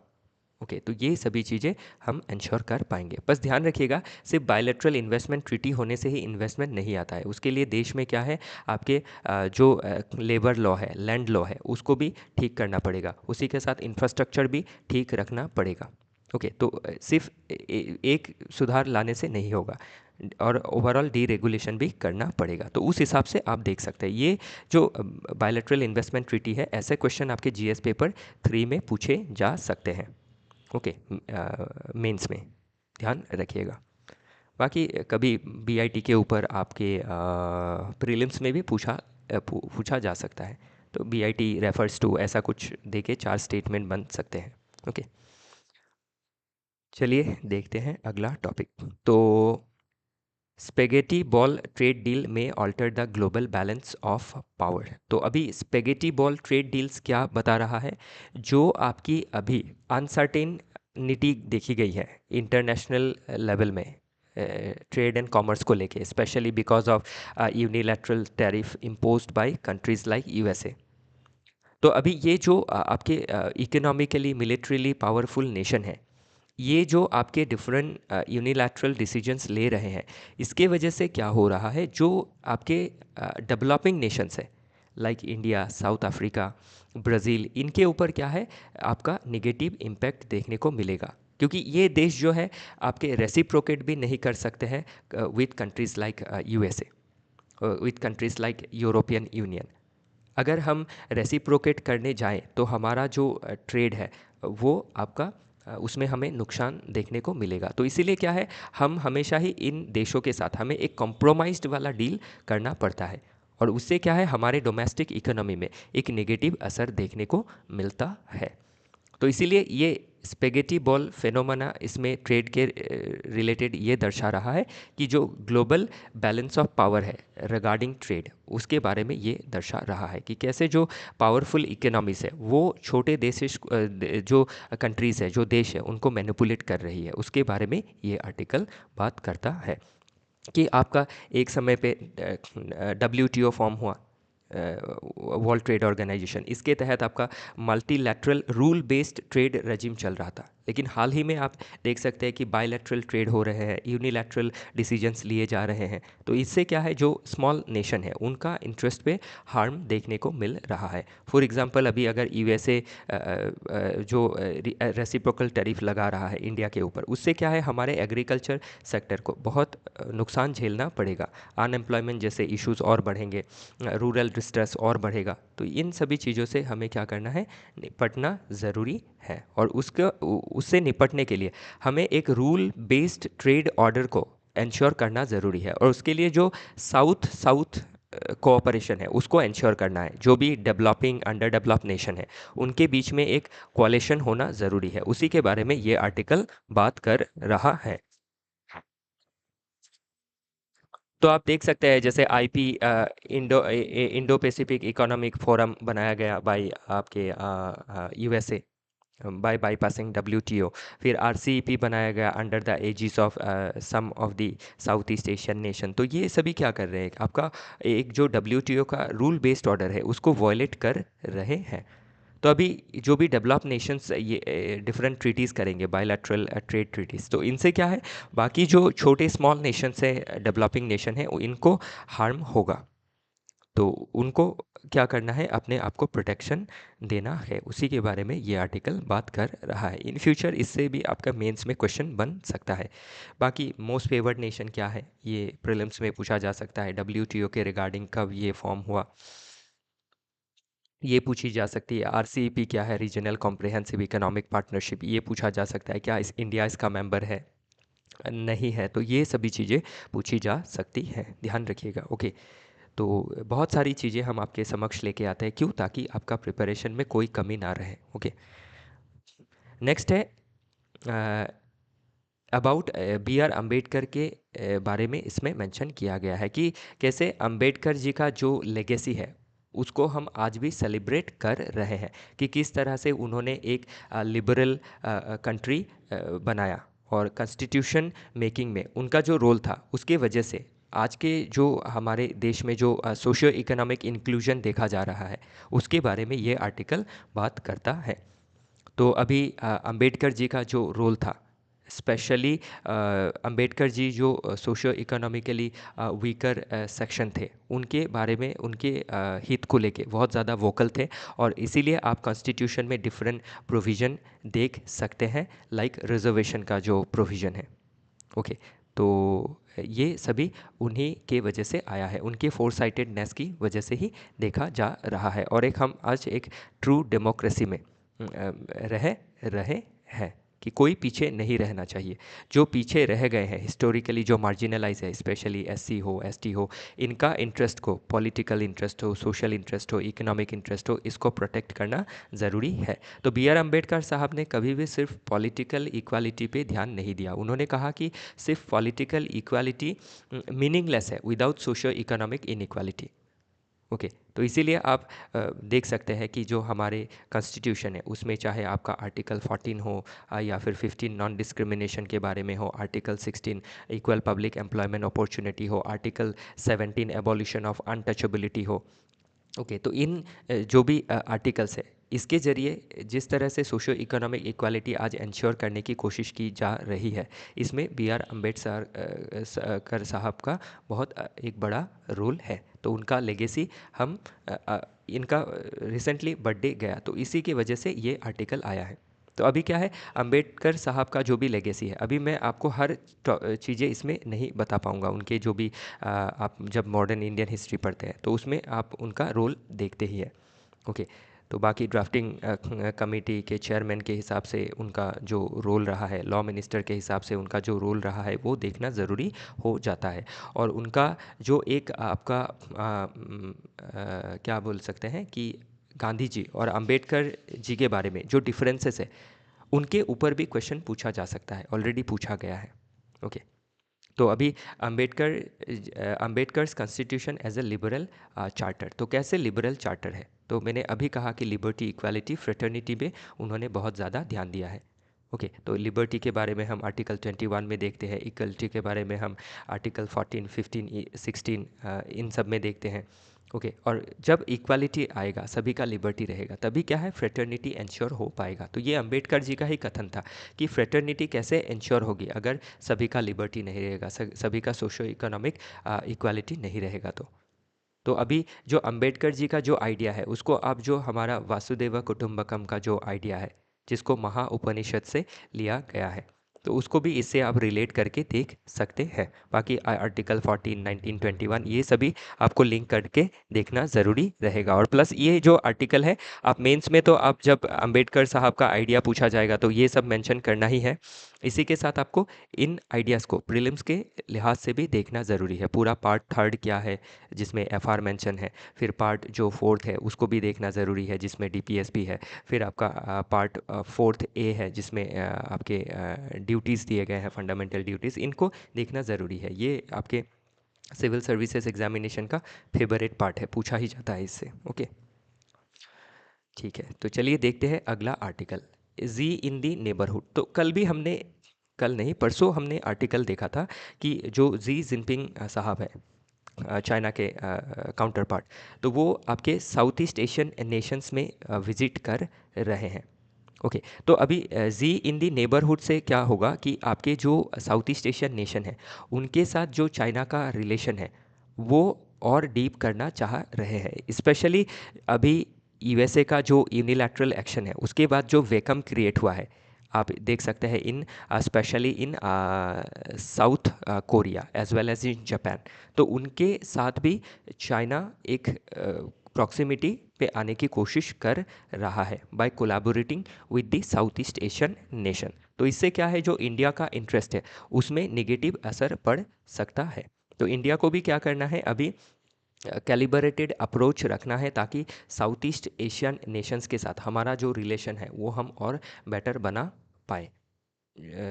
ओके, तो ये सभी चीज़ें हम इंश्योर कर पाएंगे। बस ध्यान रखिएगा, सिर्फ बायलैटरल इन्वेस्टमेंट ट्रीटी होने से ही इन्वेस्टमेंट नहीं आता है, उसके लिए देश में क्या है आपके जो लेबर लॉ है, लैंड लॉ है, उसको भी ठीक करना पड़ेगा, उसी के साथ इंफ्रास्ट्रक्चर भी ठीक रखना पड़ेगा। ओके, तो सिर्फ एक सुधार लाने से नहीं होगा, और ओवरऑल डीरेगुलेशन भी करना पड़ेगा। तो उस हिसाब से आप देख सकते हैं ये जो बायलैटरल इन्वेस्टमेंट ट्रीटी है, ऐसे क्वेश्चन आपके जीएस पेपर 3 में पूछे जा सकते हैं। ओके, मेंस में ध्यान रखिएगा। बाकी कभी बीआईटी के ऊपर आपके प्रीलिम्स में भी पूछा जा सकता है। तो बीआईटी रेफर्स टू ऐसा कुछ देके 4 स्टेटमेंट बन सकते हैं। ओके, चलिए देखते हैं अगला टॉपिक। तो spaghetti bowl trade deal may alter the global balance of power. तो अभी स्पेगेटी बॉल ट्रेड डील्स क्या बता रहा है, जो आपकी अभी अनसर्टेनिटी देखी गई है इंटरनेशनल लेवल में ट्रेड एंड कॉमर्स को लेके, specially because of unilateral tariff imposed by countries like USA. तो अभी ये जो आपके इकोनॉमिकली मिलिट्रीली पावरफुल नेशन है, ये जो आपके डिफरेंट यूनिलैटरल डिसीजंस ले रहे हैं, इसके वजह से क्या हो रहा है, जो आपके डेवलपिंग नेशंस है like India, south Africa, Brazil, इनके ऊपर क्या है आपका निगेटिव इम्पैक्ट देखने को मिलेगा, क्योंकि ये देश जो है आपके रेसिप्रोकेट भी नहीं कर सकते हैं with countries like USA, with countries like European union. अगर हम रेसिप्रोकेट करने जाएं तो हमारा जो ट्रेड है वो आपका उसमें हमें नुकसान देखने को मिलेगा। तो इसीलिए क्या है, हम हमेशा ही इन देशों के साथ हमें एक कॉम्प्रोमाइज्ड वाला डील करना पड़ता है, और उससे क्या है हमारे डोमेस्टिक इकोनॉमी में एक नेगेटिव असर देखने को मिलता है। तो इसीलिए ये स्पेगेटी बॉल फेनोमेना इसमें ट्रेड के रिलेटेड ये दर्शा रहा है कि जो ग्लोबल बैलेंस ऑफ पावर है रिगार्डिंग ट्रेड, उसके बारे में ये दर्शा रहा है कि कैसे जो पावरफुल इकोनॉमीज है वो छोटे देश जो कंट्रीज़ है, जो देश है, उनको मैनिपुलेट कर रही है। उसके बारे में ये आर्टिकल बात करता है कि आपका एक समय पे डब्ल्यूटीओ फॉर्म हुआ, वर्ल्ड ट्रेड ऑर्गेनाइजेशन, इसके तहत आपका मल्टीलैटरल रूल बेस्ड ट्रेड रजीम चल रहा था। लेकिन हाल ही में आप देख सकते हैं कि बायलैटरल ट्रेड हो रहे हैं, यूनिलैटरल डिसीजंस लिए जा रहे हैं। तो इससे क्या है, जो स्मॉल नेशन है उनका इंटरेस्ट पे हार्म देखने को मिल रहा है। फॉर एग्जांपल अभी अगर यूएसए जो रेसिप्रोकल टैरिफ लगा रहा है इंडिया के ऊपर, उससे क्या है हमारे एग्रीकल्चर सेक्टर को बहुत नुकसान झेलना पड़ेगा, अनएम्प्लॉयमेंट जैसे इश्यूज और बढ़ेंगे, रूरल डिस्ट्रेस और बढ़ेगा। तो इन सभी चीज़ों से हमें क्या करना है, निपटना ज़रूरी है, और उससे निपटने के लिए हमें एक रूल बेस्ड ट्रेड ऑर्डर को इंश्योर करना ज़रूरी है, और उसके लिए जो साउथ साउथ कोऑपरेशन है उसको इंश्योर करना है। जो भी डेवलपिंग अंडर डेवलप नेशन है उनके बीच में एक कोalition होना ज़रूरी है, उसी के बारे में ये आर्टिकल बात कर रहा है। तो आप देख सकते हैं जैसे IP Indo Pacific Economic Forum बनाया गया बाय आपके यूएसए बाय बाईपासिंग डब्ल्यूटीओ। फिर आरसीईपी बनाया गया under the aegis of some of the South East Asian nation. तो ये सभी क्या कर रहे हैं, आपका एक जो डब्ल्यूटीओ का रूल बेस्ड ऑर्डर है उसको वॉयलेट कर रहे हैं। तो अभी जो भी डेवलप नेशंस ये डिफरेंट ट्रीटीज़ करेंगे, बायलैटरल ट्रेड ट्रीटीज़, तो इनसे क्या है बाकी जो छोटे स्मॉल नेशंस है, डेवलपिंग नेशन है, इनको हार्म होगा। तो उनको क्या करना है, अपने आप को प्रोटेक्शन देना है, उसी के बारे में ये आर्टिकल बात कर रहा है। इन फ्यूचर इससे भी आपका मेंस में क्वेश्चन बन सकता है। बाकी मोस्ट फेवर्ड नेशन क्या है, ये प्रीलिम्स में पूछा जा सकता है। डब्ल्यूटीओ के रिगार्डिंग कब ये फॉर्म हुआ, ये पूछी जा सकती है। आरसीईपी क्या है, रीजनल कॉम्प्रिहेंसिव इकोनॉमिक पार्टनरशिप, ये पूछा जा सकता है। क्या इस इंडिया इसका मेंबर है, नहीं है, तो ये सभी चीज़ें पूछी जा सकती हैं, ध्यान रखिएगा। ओके, तो बहुत सारी चीज़ें हम आपके समक्ष लेके आते हैं, क्यों, ताकि आपका प्रिपरेशन में कोई कमी ना रहे। ओके, नेक्स्ट है अबाउट बी आर अम्बेडकर के बारे में इसमें मेंशन किया गया है कि कैसे अम्बेडकर जी का जो लेगेसी है उसको हम आज भी सेलिब्रेट कर रहे हैं, कि किस तरह से उन्होंने एक लिबरल कंट्री बनाया, और कॉन्स्टिट्यूशन मेकिंग में उनका जो रोल था उसके वजह से आज के जो हमारे देश में जो सोशियो इकोनॉमिक इंक्लूजन देखा जा रहा है उसके बारे में ये आर्टिकल बात करता है। तो अभी अंबेडकर जी का जो रोल था, स्पेशली अंबेडकर जी जो सोशियो इकोनॉमिकली वीकर सेक्शन थे, उनके बारे में, उनके हित को लेके बहुत ज़्यादा वोकल थे, और इसीलिए आप कॉन्स्टिट्यूशन में डिफरेंट प्रोविज़न देख सकते हैं, लाइक रिजर्वेशन का जो प्रोविज़न है। ओके, तो ये सभी उन्हीं के वजह से आया है, उनके फोरसाइटेडनेस की वजह से ही देखा जा रहा है, और एक हम आज एक ट्रू डेमोक्रेसी में रह रहे हैं, कि कोई पीछे नहीं रहना चाहिए। जो पीछे रह गए हैं हिस्टोरिकली, जो मार्जिनलाइज है, स्पेशली एससी हो, एसटी हो, इनका इंटरेस्ट को, पॉलिटिकल इंटरेस्ट हो, सोशल इंटरेस्ट हो, इकोनॉमिक इंटरेस्ट हो, इसको प्रोटेक्ट करना ज़रूरी है। तो बी आर अम्बेडकर साहब ने कभी भी सिर्फ पॉलिटिकल इक्वालिटी पे ध्यान नहीं दिया। उन्होंने कहा कि सिर्फ पॉलिटिकल इक्वालिटी मीनिंगलेस है without socio economic inequality. Okay, तो इसीलिए आप देख सकते हैं कि जो हमारे कॉन्स्टिट्यूशन है उसमें चाहे आपका आर्टिकल 14 हो, या फिर 15 नॉन डिस्क्रिमिनेशन के बारे में हो, article 16 equal public employment opportunity हो, आर्टिकल 17 एबॉलिशन ऑफ अनटचेबिलिटी हो। ओके, तो इन जो भी आर्टिकल्स है, इसके ज़रिए जिस तरह से सोशो इकोनॉमिक इक्वालिटी आज इंश्योर करने की कोशिश की जा रही है, इसमें बी आर अम्बेडकर साहब का बहुत एक बड़ा रोल है। तो उनका लेगेसी हम इनका रिसेंटली बर्थडे गया, तो इसी की वजह से ये आर्टिकल आया है। तो अभी क्या है, अंबेडकर साहब का जो भी लेगेसी है, अभी मैं आपको हर चीज़ें इसमें नहीं बता पाऊँगा। उनके जो भी आप जब मॉडर्न इंडियन हिस्ट्री पढ़ते हैं तो उसमें आप उनका रोल देखते ही है। ओके, तो बाकी ड्राफ्टिंग कमेटी के चेयरमैन के हिसाब से उनका जो रोल रहा है, लॉ मिनिस्टर के हिसाब से उनका जो रोल रहा है, वो देखना ज़रूरी हो जाता है। और उनका जो एक आपका क्या बोल सकते हैं कि गांधी जी और अंबेडकर जी के बारे में जो डिफरेंसेस है, उनके ऊपर भी क्वेश्चन पूछा जा सकता है, ऑलरेडी पूछा गया है। ओके, तो अभी Ambedkar's constitution as a liberal charter, तो कैसे लिबरल चार्टर है, तो मैंने अभी कहा कि लिबर्टी, इक्वालिटी, फ्रेटर्निटी पे उन्होंने बहुत ज़्यादा ध्यान दिया है। ओके, तो लिबर्टी के बारे में हम आर्टिकल 21 में देखते हैं, इक्वलिटी के बारे में हम आर्टिकल 14, 15, 16 इन सब में देखते हैं। ओके, और जब इक्वालिटी आएगा, सभी का लिबर्टी रहेगा, तभी क्या है, फ्रेटर्निटी इंश्योर हो पाएगा। तो ये अंबेडकर जी का ही कथन था कि फ्रेटर्निटी कैसे इंश्योर होगी अगर सभी का लिबर्टी नहीं रहेगा, सभी का सोशो इकोनॉमिक इक्वालिटी नहीं रहेगा। तो अभी जो अंबेडकर जी का जो आइडिया है, उसको आप जो हमारा वासुदेव कुटुंबकम का जो आइडिया है, जिसको महा उपनिषद से लिया गया है, तो उसको भी इससे आप रिलेट करके देख सकते हैं। बाकी आर्टिकल 14, 19, 21 ये सभी आपको लिंक करके देखना ज़रूरी रहेगा। और प्लस ये जो आर्टिकल है, आप मेंस में तो आप जब अंबेडकर साहब का आइडिया पूछा जाएगा तो ये सब मेंशन करना ही है। इसी के साथ आपको इन आइडियाज़ को प्रीलिम्स के लिहाज से भी देखना ज़रूरी है। पूरा पार्ट थर्ड क्या है जिसमें एफआर मेंशन है, फिर पार्ट जो फोर्थ है उसको भी देखना ज़रूरी है जिसमें डीपीएस भी है, फिर आपका पार्ट फोर्थ ए है जिसमें आपके ड्यूटीज़ दिए गए हैं, फंडामेंटल ड्यूटीज़, इनको देखना ज़रूरी है। ये आपके सिविल सर्विसेज एग्जामिनेशन का फेवरेट पार्ट है, पूछा ही जाता है इससे। ओके, ठीक है, तो चलिए देखते हैं अगला आर्टिकल, जी इन दी नेबरहुड। तो कल भी हमने, कल नहीं परसों हमने आर्टिकल देखा था कि जो जी जिनपिंग साहब है, चाइना के काउंटर पार्ट, तो वो आपके साउथ ईस्ट एशियन नेशंस में विजिट कर रहे हैं। ओके, तो अभी जी इन दी नेबरहुड से क्या होगा कि आपके जो साउथ ईस्ट एशियन नेशन है, उनके साथ जो चाइना का रिलेशन है वो और डीप करना चाह रहे हैं। स्पेशली अभी यूएसए का जो यूनिलैटरल एक्शन है उसके बाद जो वैकम क्रिएट हुआ है, आप देख सकते हैं in specially in South Korea as well as in Japan, तो उनके साथ भी चाइना एक प्रॉक्सिमिटी पे आने की कोशिश कर रहा है by collaborating with the South East Asian nation. तो इससे क्या है, जो इंडिया का इंटरेस्ट है उसमें नेगेटिव असर पड़ सकता है। तो इंडिया को भी क्या करना है, अभी कैलिब्रेटेड अप्रोच रखना है ताकि साउथ ईस्ट एशियन नेशंस के साथ हमारा जो रिलेशन है वो हम और बेटर बना पाए।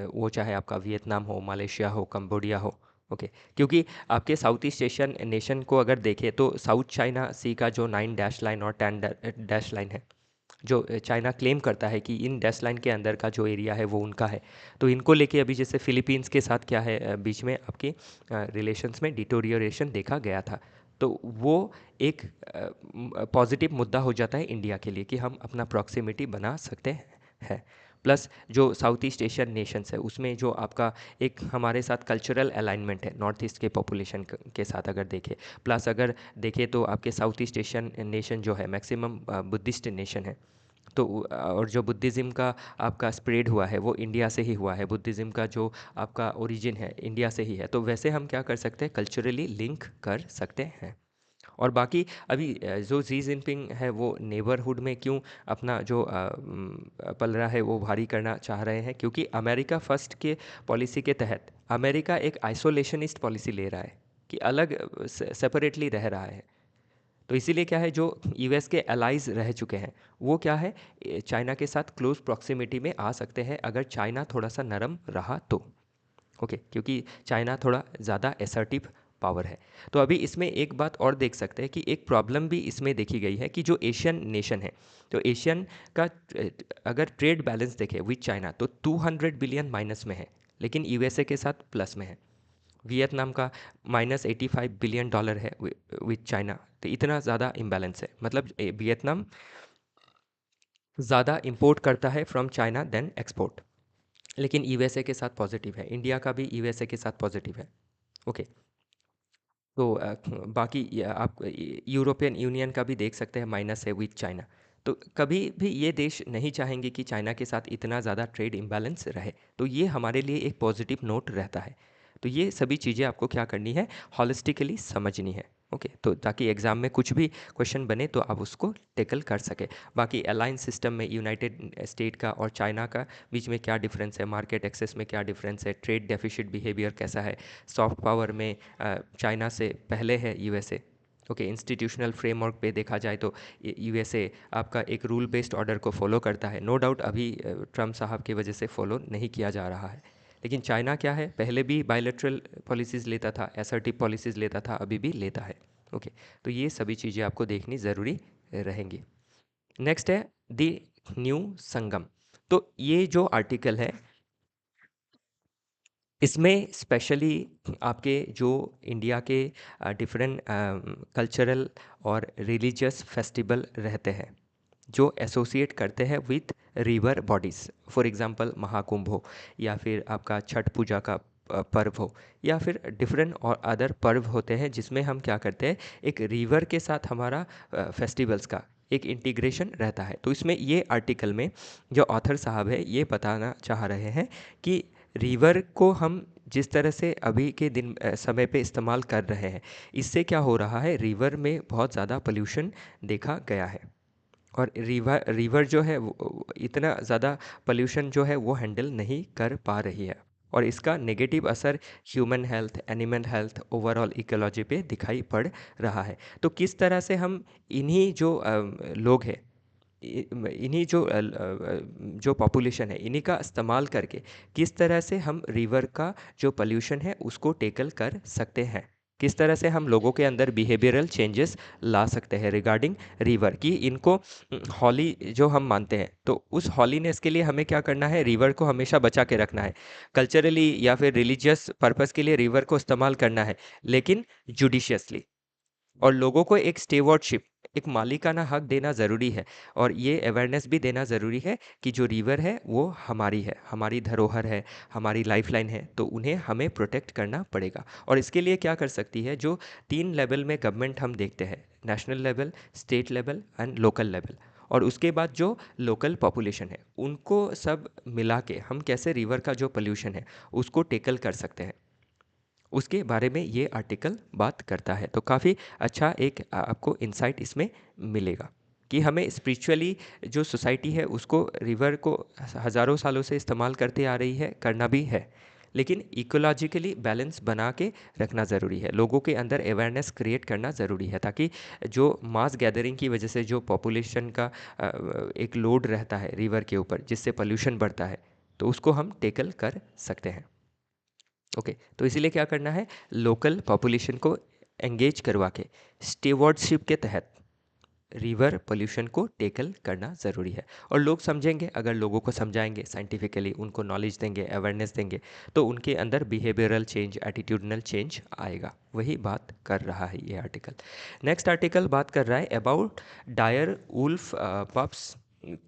वो चाहे आपका वियतनाम हो, मलेशिया हो, कंबोडिया हो। ओके, क्योंकि आपके साउथ ईस्ट एशियन नेशन को अगर देखें तो साउथ चाइना सी का जो 9 डैश लाइन और 10 डैश लाइन है, जो चाइना क्लेम करता है कि इन डैश लाइन के अंदर का जो एरिया है वो उनका है। तो इनको लेके अभी जैसे फिलीपींस के साथ क्या है, बीच में आपके रिलेशंस में डिटोरियोरेशन देखा गया था। तो वो एक पॉजिटिव मुद्दा हो जाता है इंडिया के लिए कि हम अपना प्रॉक्सिमिटी बना सकते हैं। प्लस जो साउथ ईस्ट एशियन नेशंस है उसमें जो आपका एक हमारे साथ कल्चरल अलाइनमेंट है नॉर्थ ईस्ट के पॉपुलेशन के साथ अगर देखें, प्लस अगर देखें तो आपके साउथ ईस्ट एशियन नेशन जो है मैक्सिमम बुद्धिस्ट नेशन है। तो और जो बुद्धिज़्म का आपका स्प्रेड हुआ है वो इंडिया से ही हुआ है, बुद्धिज़्म का जो आपका ओरिजिन है इंडिया से ही है। तो वैसे हम क्या कर सकते हैं, कल्चरली लिंक कर सकते हैं। और बाकी अभी जो जी जिनपिंग है वो नेबरहुड में क्यों अपना जो पलड़ा है वो भारी करना चाह रहे हैं, क्योंकि अमेरिका फर्स्ट के पॉलिसी के तहत अमेरिका एक आइसोलेशनिस्ट पॉलिसी ले रहा है कि अलग सेपरेटली रह रहा है। तो इसीलिए क्या है, जो यूएस के अलाइज रह चुके हैं वो क्या है, चाइना के साथ क्लोज प्रॉक्सिमिटी में आ सकते हैं अगर चाइना थोड़ा सा नरम रहा तो। ओके, क्योंकि चाइना थोड़ा ज़्यादा एसर्टिव पावर है। तो अभी इसमें एक बात और देख सकते हैं कि एक प्रॉब्लम भी इसमें देखी गई है कि जो एशियन नेशन है, तो एशियन का अगर ट्रेड बैलेंस देखें विद चाइना तो 200 बिलियन माइनस में है, लेकिन यूएसए के साथ प्लस में है। वियतनाम का -85 बिलियन डॉलर है विद चाइना। तो इतना ज़्यादा इम्बैलेंस है, मतलब वियतनाम ज़्यादा इंपोर्ट करता है फ्रॉम चाइना देन एक्सपोर्ट, लेकिन यूएसए के साथ पॉजिटिव है। इंडिया का भी यूएसए के साथ पॉजिटिव है। ओके, तो बाकी आप यूरोपियन यूनियन का भी देख सकते हैं, माइनस है विथ चाइना। तो कभी भी ये देश नहीं चाहेंगे कि चाइना के साथ इतना ज़्यादा ट्रेड इम्बैलेंस रहे, तो ये हमारे लिए एक पॉजिटिव नोट रहता है। तो ये सभी चीज़ें आपको क्या करनी है, हॉलिस्टिकली समझनी है। ओके, तो ताकि एग्ज़ाम में कुछ भी क्वेश्चन बने तो आप उसको टेकल कर सके। बाकी अलायंस सिस्टम में यूनाइटेड स्टेट का और चाइना का बीच में क्या डिफरेंस है, मार्केट एक्सेस में क्या डिफरेंस है, ट्रेड डेफिसिट बिहेवियर कैसा है, सॉफ्ट पावर में चाइना से पहले है यूएसए। ओके, इंस्टीट्यूशनल फ्रेमवर्क पे देखा जाए तो यूएसए आपका एक रूल बेस्ड ऑर्डर को फॉलो करता है। नो डाउट अभी ट्रम्प साहब की वजह से फॉलो नहीं किया जा रहा है, लेकिन चाइना क्या है, पहले भी बायलैटरल पॉलिसीज़ लेता था, असर्टिव पॉलिसीज़ लेता था, अभी भी लेता है। ओके, तो ये सभी चीज़ें आपको देखनी ज़रूरी रहेंगी। नेक्स्ट है द न्यू संगम। तो ये जो आर्टिकल है इसमें स्पेशली आपके जो इंडिया के डिफरेंट कल्चरल और रिलीजियस फेस्टिवल रहते हैं जो एसोसिएट करते हैं with river bodies, for example Mahakumbh हो, या फिर आपका छठ पूजा का पर्व हो, या फिर डिफरेंट और अदर पर्व होते हैं जिसमें हम क्या करते हैं, एक रिवर के साथ हमारा फेस्टिवल्स का एक इंटीग्रेशन रहता है। तो इसमें ये आर्टिकल में जो ऑथर साहब है ये बताना चाह रहे हैं कि रिवर को हम जिस तरह से अभी के दिन समय पे इस्तेमाल कर रहे हैं, इससे क्या हो रहा है, रिवर में बहुत ज़्यादा पोल्यूशन देखा गया है। और रिवर रिवर जो है इतना ज़्यादा पोल्यूशन जो है वो हैंडल नहीं कर पा रही है, और इसका नेगेटिव असर human health, animal health, overall ecology पे दिखाई पड़ रहा है। तो किस तरह से हम इन्हीं जो लोग हैं, इन्हीं जो पॉपुलेशन है इन्हीं का इस्तेमाल करके किस तरह से हम रिवर का जो पोल्यूशन है उसको टेकल कर सकते हैं, किस तरह से हम लोगों के अंदर बिहेवियरल चेंजेस ला सकते हैं रिगार्डिंग रिवर की। इनको हॉली जो हम मानते हैं, तो उस हॉलीनेस के लिए हमें क्या करना है, रिवर को हमेशा बचा के रखना है। कल्चरली या फिर रिलीजियस पर्पस के लिए रिवर को इस्तेमाल करना है, लेकिन जुडिशियसली। और लोगों को एक स्टेवर्डशिप, एक मालिकाना हक देना ज़रूरी है, और ये अवेयरनेस भी देना ज़रूरी है कि जो रिवर है वो हमारी है, हमारी धरोहर है, हमारी लाइफलाइन है, तो उन्हें हमें प्रोटेक्ट करना पड़ेगा। और इसके लिए क्या कर सकती है, जो 3 लेवल में गवर्नमेंट हम देखते हैं, national level, state level and local level, और उसके बाद जो लोकल पॉपुलेशन है, उनको सब मिला के हम कैसे रिवर का जो पोल्यूशन है उसको टेकल कर सकते हैं, उसके बारे में ये आर्टिकल बात करता है। तो काफ़ी अच्छा एक आपको इंसाइट इसमें मिलेगा। कि हमें स्पिरिचुअली जो सोसाइटी है उसको रिवर को हज़ारों सालों से इस्तेमाल करते आ रही है, करना भी है, लेकिन इकोलॉजिकली बैलेंस बना के रखना ज़रूरी है। लोगों के अंदर अवेयरनेस क्रिएट करना ज़रूरी है, ताकि जो मास गैदरिंग की वजह से जो पॉपुलेशन का एक लोड रहता है रिवर के ऊपर, जिससे पोल्यूशन बढ़ता है, तो उसको हम टेकल कर सकते हैं। ओके, तो इसीलिए क्या करना है, लोकल पॉपुलेशन को एंगेज करवा के स्टीवर्डशिप के तहत रिवर पोल्यूशन को टेकल करना ज़रूरी है। और लोग समझेंगे, अगर लोगों को समझाएंगे साइंटिफिकली, उनको नॉलेज देंगे, अवेयरनेस देंगे, तो उनके अंदर बिहेवियरल चेंज, एटीट्यूडनल चेंज आएगा। वही बात कर रहा है ये आर्टिकल। नेक्स्ट आर्टिकल बात कर रहा है अबाउट डायर वुल्फ पप्स,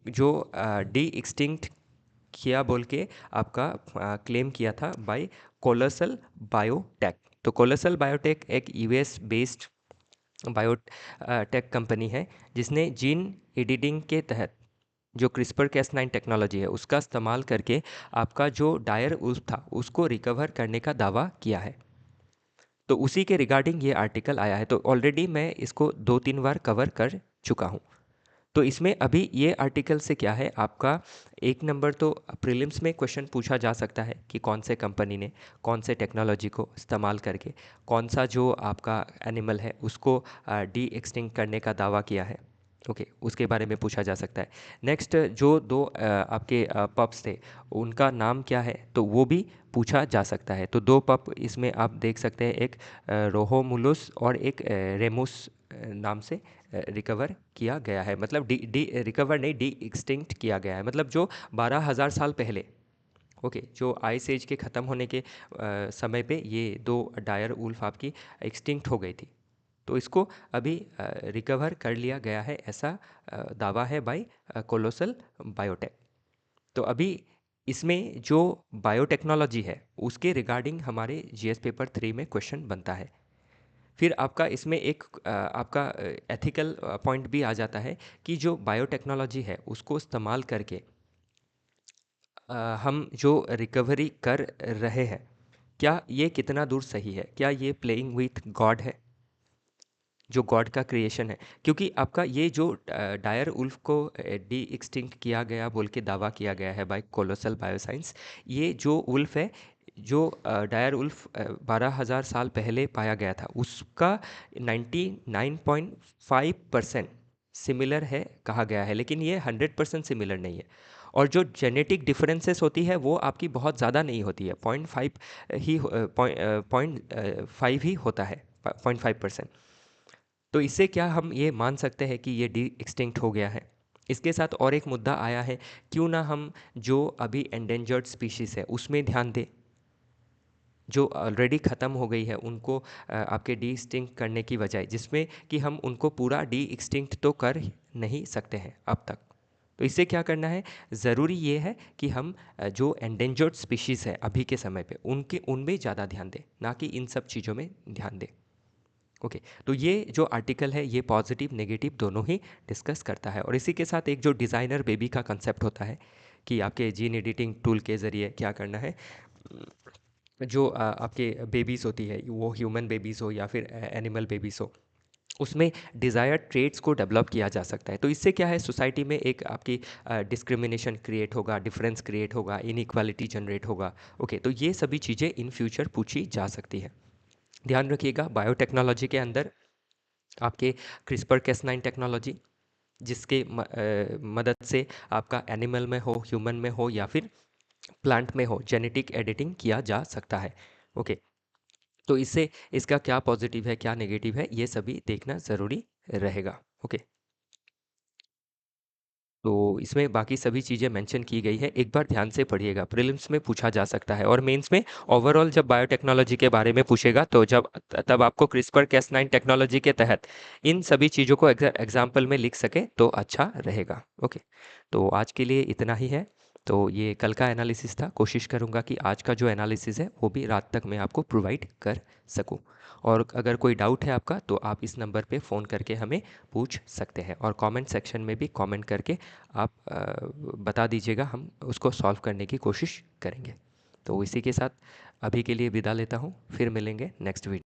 जो डी एक्सटिंक्ट किया बोल के आपका क्लेम किया था बाय कोलोसल बायोटेक। तो कोलोसल बायोटेक एक यूएस बेस्ड बायोटेक कंपनी है, जिसने जीन एडिटिंग के तहत जो क्रिस्पर कैस9 टेक्नोलॉजी है उसका इस्तेमाल करके आपका जो डायर वुल्फ था उसको रिकवर करने का दावा किया है। तो उसी के रिगार्डिंग ये आर्टिकल आया है। तो ऑलरेडी मैं इसको 2-3 बार कवर कर चुका हूँ। तो इसमें अभी ये आर्टिकल से क्या है, आपका एक नंबर तो प्रीलिम्स में क्वेश्चन पूछा जा सकता है कि कौन से कंपनी ने कौन से टेक्नोलॉजी को इस्तेमाल करके कौन सा जो आपका एनिमल है उसको डी एक्सटिंक्ट करने का दावा किया है। ओके, उसके बारे में पूछा जा सकता है। नेक्स्ट, जो दो आपके पप्स थे उनका नाम क्या है, तो वो भी पूछा जा सकता है। तो 2 पप इसमें आप देख सकते हैं, एक रोहोमुलुस और एक रेमुस नाम से रिकवर किया गया है। मतलब डी रिकवर नहीं, डी एक्सटिंक्ट किया गया है, मतलब जो 12,000 साल पहले, ओके, जो आइस एज के ख़त्म होने के समय पे ये 2 डायर वुल्फ आपकी एक्सटिंक्ट हो गई थी। तो इसको अभी रिकवर कर लिया गया है, ऐसा दावा है बाय कोलोसल बायोटेक। तो अभी इसमें जो बायोटेक्नोलॉजी है उसके रिगार्डिंग हमारे जीएस पेपर 3 में क्वेश्चन बनता है। फिर आपका इसमें एक आपका एथिकल पॉइंट भी आ जाता है कि जो बायोटेक्नोलॉजी है उसको इस्तेमाल करके हम जो रिकवरी कर रहे हैं, क्या ये कितना दूर सही है, क्या ये प्लेइंग विथ गॉड है, जो गॉड का क्रिएशन है। क्योंकि आपका ये जो डायर उल्फ को डी एक्सटिंक्ट किया गया बोल के दावा किया गया है बाय कोलोसल बायोसाइंस, ये जो उल्फ है, जो डायर उल्फ 12,000 साल पहले पाया गया था, उसका 99.5% सिमिलर है कहा गया है, लेकिन ये 100% सिमिलर नहीं है। और जो जेनेटिक डिफरेंसेस होती है वो आपकी बहुत ज़्यादा नहीं होती है, 0.5 ही 0.5 ही होता है, 0.5%। तो इससे क्या हम ये मान सकते हैं कि ये डी एक्सटिंक्ट हो गया है। इसके साथ और एक मुद्दा आया है, क्यों ना हम जो अभी एंडेंजर्ड स्पीशीज़ है उसमें ध्यान दें, जो ऑलरेडी ख़त्म हो गई है उनको आपके डी एक्सटिंक्ट करने की बजाय, जिसमें कि हम उनको पूरा डी एक्सटिंक्ट तो कर नहीं सकते हैं अब तक। तो इससे क्या करना है, ज़रूरी ये है कि हम जो एंडेंजर्ड स्पीशीज़ है अभी के समय पे उनके उनमें ज़्यादा ध्यान दें, ना कि इन सब चीज़ों में ध्यान दें। ओके, तो ये जो आर्टिकल है ये पॉजिटिव नेगेटिव दोनों ही डिस्कस करता है। और इसी के साथ एक जो डिज़ाइनर बेबी का कंसेप्ट होता है कि आपके जीन एडिटिंग टूल के ज़रिए क्या करना है, जो आपके बेबीज़ होती है, वो ह्यूमन बेबीज़ हो या फिर एनिमल बेबीज़ हो, उसमें डिज़ायर्ड ट्रेड्स को डेवलप किया जा सकता है। तो इससे क्या है, सोसाइटी में एक आपकी डिस्क्रिमिनेशन क्रिएट होगा, डिफरेंस क्रिएट होगा, इनइक्वालिटी जनरेट होगा। ओके, तो ये सभी चीज़ें इन फ्यूचर पूछी जा सकती है। ध्यान रखिएगा, बायोटेक्नोलॉजी के अंदर आपके क्रिस्पर कैस9 टेक्नोलॉजी, जिसके मदद से आपका एनिमल में हो, ह्यूमन में हो या फिर प्लांट में हो, जेनेटिक एडिटिंग किया जा सकता है। ओके, तो इससे इसका क्या पॉजिटिव है क्या नेगेटिव है ये सभी देखना ज़रूरी रहेगा। ओके, तो इसमें बाकी सभी चीज़ें मेंशन की गई है, एक बार ध्यान से पढ़िएगा, प्रीलिम्स में पूछा जा सकता है और मेंस में ओवरऑल जब बायोटेक्नोलॉजी के बारे में पूछेगा तो तब आपको क्रिस्पर कैस9 टेक्नोलॉजी के तहत इन सभी चीज़ों को एग्जाम्पल में लिख सके तो अच्छा रहेगा। ओके, तो आज के लिए इतना ही है। तो ये कल का एनालिसिस था, कोशिश करूँगा कि आज का जो एनालिसिस है वो भी रात तक मैं आपको प्रोवाइड कर सकूँ। और अगर कोई डाउट है आपका तो आप इस नंबर पे फ़ोन करके हमें पूछ सकते हैं, और कमेंट सेक्शन में भी कमेंट करके आप बता दीजिएगा, हम उसको सॉल्व करने की कोशिश करेंगे। तो इसी के साथ अभी के लिए विदा लेता हूँ, फिर मिलेंगे नेक्स्ट वीडियो।